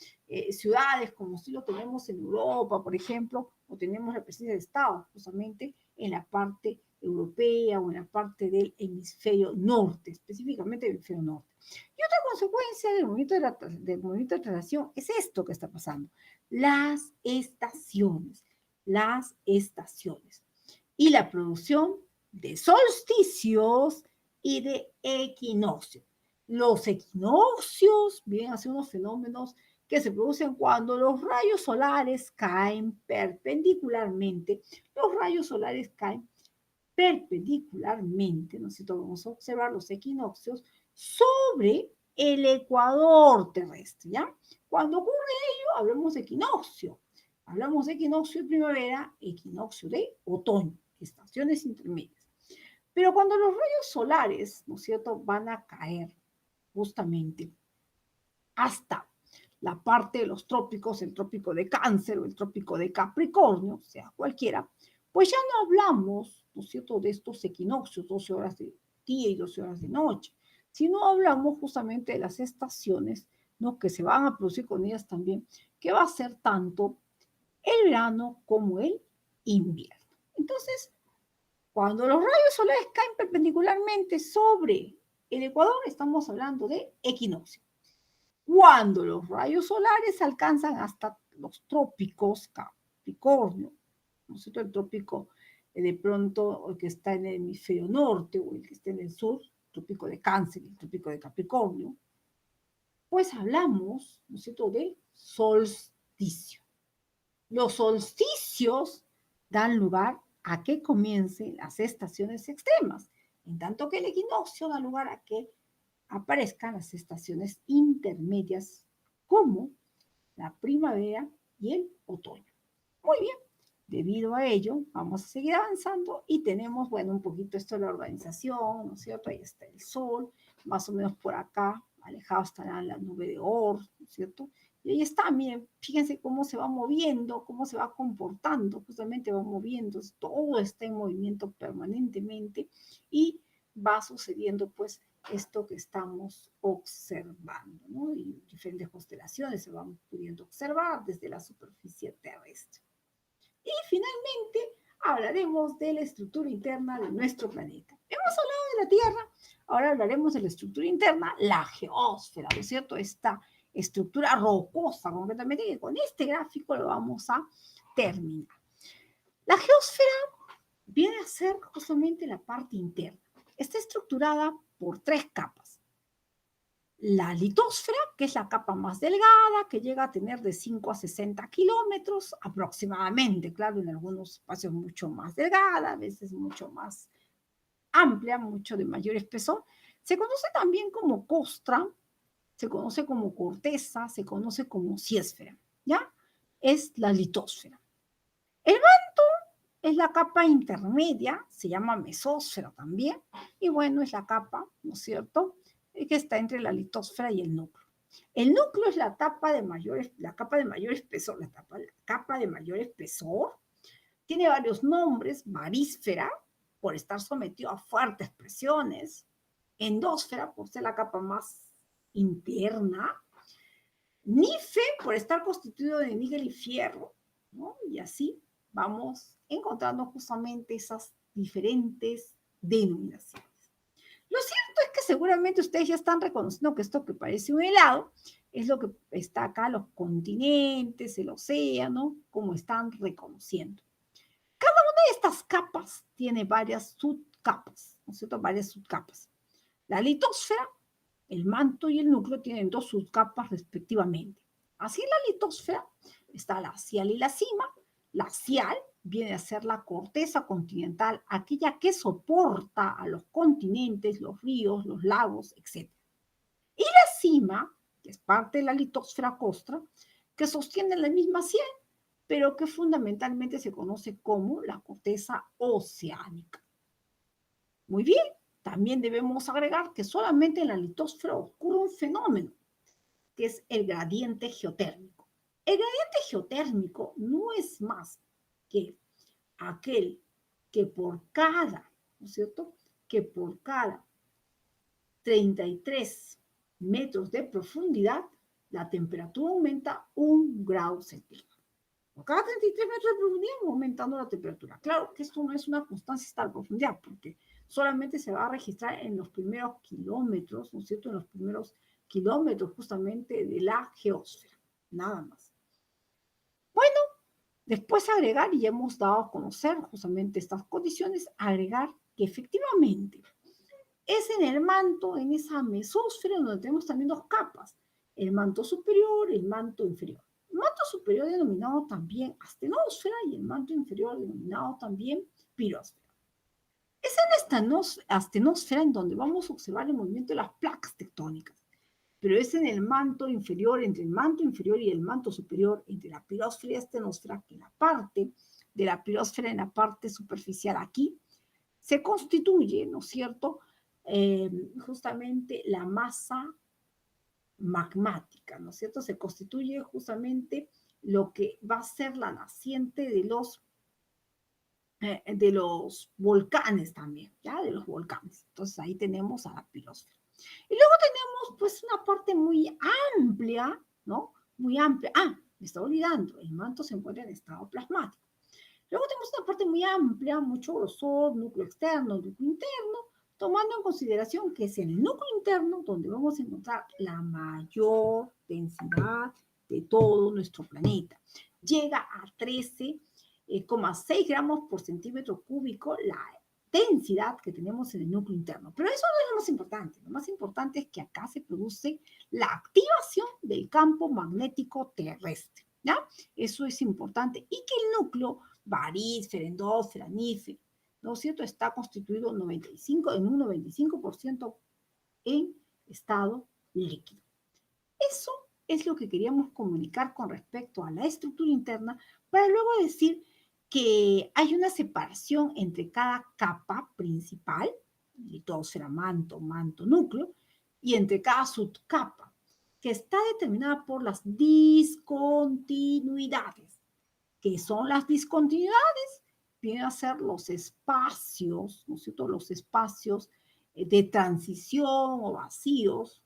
ciudades como si lo tenemos en Europa, por ejemplo, o tenemos la presencia de Estados, justamente en la parte europea o en la parte del hemisferio norte, específicamente del hemisferio norte. Y otra consecuencia del movimiento de traslación es esto que está pasando, las estaciones, y la producción de solsticios y de equinoccios. Los equinoccios vienen a ser unos fenómenos que se producen cuando los rayos solares caen perpendicularmente. Los rayos solares caen perpendicularmente, ¿no es cierto? Vamos a observar los equinoccios sobre el ecuador terrestre, ¿ya? Cuando ocurre ello, hablamos de equinoccio de primavera, equinoccio de otoño, estaciones intermedias. Pero cuando los rayos solares, ¿no es cierto?, van a caer justamente hasta la parte de los trópicos, el trópico de Cáncer o el trópico de Capricornio, sea cualquiera, pues ya no hablamos, ¿no es cierto?, de estos equinoccios, 12 horas de día y 12 horas de noche, sino hablamos justamente de las estaciones, ¿no?, que se van a producir con ellas también, que va a ser tanto el verano como el invierno. Entonces, cuando los rayos solares caen perpendicularmente sobre el ecuador, estamos hablando de equinoccio. Cuando los rayos solares alcanzan hasta los trópicos, Capricornio, ¿no es cierto?, el trópico de pronto el que está en el hemisferio norte o el que está en el sur, el trópico de Cáncer y el trópico de Capricornio, pues hablamos, ¿no es cierto?, de solsticio. Los solsticios dan lugar a que comiencen las estaciones extremas, en tanto que el equinoccio da lugar a que aparezcan las estaciones intermedias como la primavera y el otoño. Muy bien, debido a ello vamos a seguir avanzando y tenemos, bueno, un poquito esto de la organización, ¿no es cierto? Ahí está el sol, más o menos por acá, alejado estará la nube de Oort, ¿no es cierto? Y ahí está, miren, fíjense cómo se va moviendo, cómo se va comportando, justamente va moviendo, todo está en movimiento permanentemente y va sucediendo pues esto que estamos observando, ¿no? Y diferentes constelaciones se van pudiendo observar desde la superficie terrestre. Y finalmente hablaremos de la estructura interna de nuestro planeta. Hemos hablado de la Tierra, ahora hablaremos de la estructura interna, la geósfera, ¿no es cierto? Esta estructura rocosa completamente, que con este gráfico lo vamos a terminar. La geósfera viene a ser justamente la parte interna. Está estructurada por 3 capas. La litosfera, que es la capa más delgada, que llega a tener de 5 a 60 kilómetros aproximadamente, claro, en algunos espacios mucho más delgada, a veces mucho más amplia, mucho de mayor espesor. Se conoce también como costra, se conoce como corteza, se conoce como ciésfera, ¿ya? Es la litosfera. El manto es la capa intermedia, se llama mesósfera también, y bueno, es la capa, ¿no es cierto?, que está entre la litosfera y el núcleo. El núcleo es la capa de mayor espesor, la capa de mayor espesor. Tiene varios nombres: varísfera, por estar sometido a fuertes presiones; endósfera, por ser la capa más interna; nife, por estar constituido de níquel y fierro, ¿no? Y así vamos encontrando justamente esas diferentes denominaciones. Lo cierto es que seguramente ustedes ya están reconociendo que esto que parece un helado es lo que está acá, los continentes, el océano, como están reconociendo. Cada una de estas capas tiene varias subcapas, ¿no es cierto? Varias subcapas. La litosfera, el manto y el núcleo tienen dos subcapas respectivamente. Así en la litosfera está la axial y la cima. La axial viene a ser la corteza continental, aquella que soporta a los continentes, los ríos, los lagos, etc. Y la cima, que es parte de la litosfera costra, que sostiene la misma axial, pero que fundamentalmente se conoce como la corteza oceánica. Muy bien, también debemos agregar que solamente en la litosfera ocurre un fenómeno, que es el gradiente geotérmico. El gradiente geotérmico no es más que aquel que por cada, ¿no es cierto?, que por cada 33 metros de profundidad, la temperatura aumenta 1 grado centígrado. Por cada 33 metros de profundidad va aumentando la temperatura. Claro que esto no es una constancia hasta la profundidad, porque solamente se va a registrar en los primeros kilómetros, ¿no es cierto?, en los primeros kilómetros justamente de la geósfera, nada más. Bueno, después agregar, y ya hemos dado a conocer justamente estas condiciones, agregar que efectivamente es en el manto, en esa mesósfera, donde tenemos también dos capas: el manto superior y el manto inferior. El manto superior denominado también astenósfera y el manto inferior denominado también pirosfera. Es en esta astenósfera en donde vamos a observar el movimiento de las placas tectónicas, pero es en el manto inferior, entre el manto inferior y el manto superior, entre la pirosfera y astenósfera, que la parte de la pirosfera en la parte superficial aquí se constituye, ¿no es cierto?, justamente la masa magmática, ¿no es cierto? Se constituye justamente lo que va a ser la naciente de los volcanes también, ¿ya? De los volcanes. Entonces ahí tenemos a la pirosfera. Y luego tenemos pues una parte muy amplia, ¿no? Muy amplia. Ah, me estaba olvidando, el manto se encuentra en estado plasmático. Luego tenemos una parte muy amplia, mucho grosor, núcleo externo, núcleo interno, tomando en consideración que es en el núcleo interno donde vamos a encontrar la mayor densidad de todo nuestro planeta. Llega a 13,6 gramos por centímetro cúbico la densidad que tenemos en el núcleo interno. Pero eso no es lo más importante. Lo más importante es que acá se produce la activación del campo magnético terrestre, ¿ya? Eso es importante. Y que el núcleo varísfera, endósfera, nífera, ¿no es cierto?, está constituido en un 95% en estado líquido. Eso es lo que queríamos comunicar con respecto a la estructura interna, para luego decir que hay una separación entre cada capa principal, litosfera, manto, manto, núcleo, y entre cada subcapa, que está determinada por las discontinuidades. ¿Qué son las discontinuidades? Vienen a ser los espacios, ¿no es cierto?, los espacios de transición o vacíos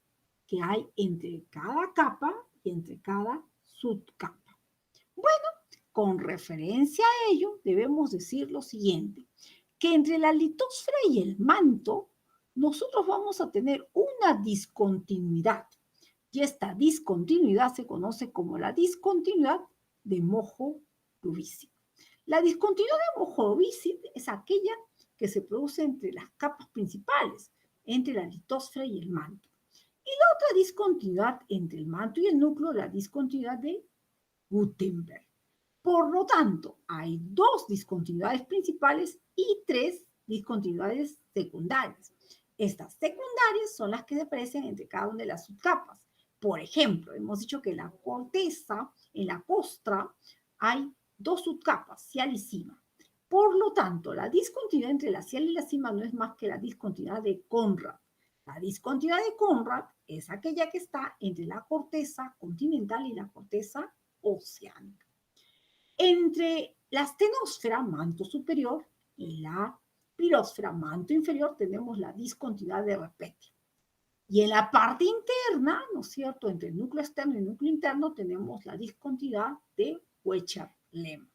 que hay entre cada capa y entre cada subcapa. Bueno, con referencia a ello, debemos decir lo siguiente, que entre la litosfera y el manto, nosotros vamos a tener una discontinuidad, y esta discontinuidad se conoce como la discontinuidad de Mojo-Lubezki. La discontinuidad de Mojo-Lubezki es aquella que se produce entre las capas principales, entre la litosfera y el manto. Y la otra discontinuidad entre el manto y el núcleo, la discontinuidad de Gutenberg. Por lo tanto, hay dos discontinuidades principales y tres discontinuidades secundarias. Estas secundarias son las que se aprecian entre cada una de las subcapas. Por ejemplo, hemos dicho que en la corteza, en la costra, hay dos subcapas, cial y cima. Por lo tanto, la discontinuidad entre la cial y la cima no es más que la discontinuidad de Conrad. La discontinuidad de Conrad es aquella que está entre la corteza continental y la corteza oceánica. Entre la astenosfera, manto superior, y la pirósfera, manto inferior, tenemos la discontinuidad de Repetio. Y en la parte interna, ¿no es cierto?, entre el núcleo externo y el núcleo interno, tenemos la discontinuidad de Wecher-Lehmann.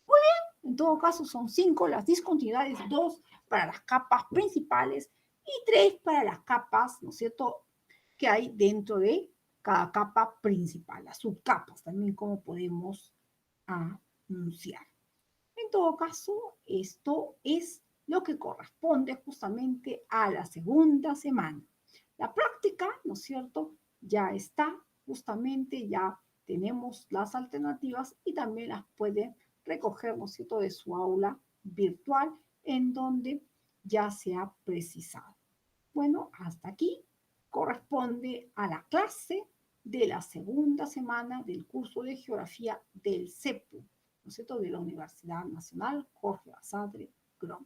Muy bien, en todo caso son 5 las discontinuidades, 2 para las capas principales y 3 para las capas, ¿no es cierto?, que hay dentro de cada capa principal, las subcapas también, como podemos anunciar. En todo caso, esto es lo que corresponde justamente a la segunda semana. La práctica, ¿no es cierto?, ya está, justamente ya tenemos las alternativas y también las puede recoger, ¿no es cierto?, de su aula virtual en donde ya se ha precisado. Bueno, hasta aquí corresponde a la clase de la segunda semana del curso de geografía del CEPU, ¿no es cierto?, de la Universidad Nacional Jorge Basadre Grom.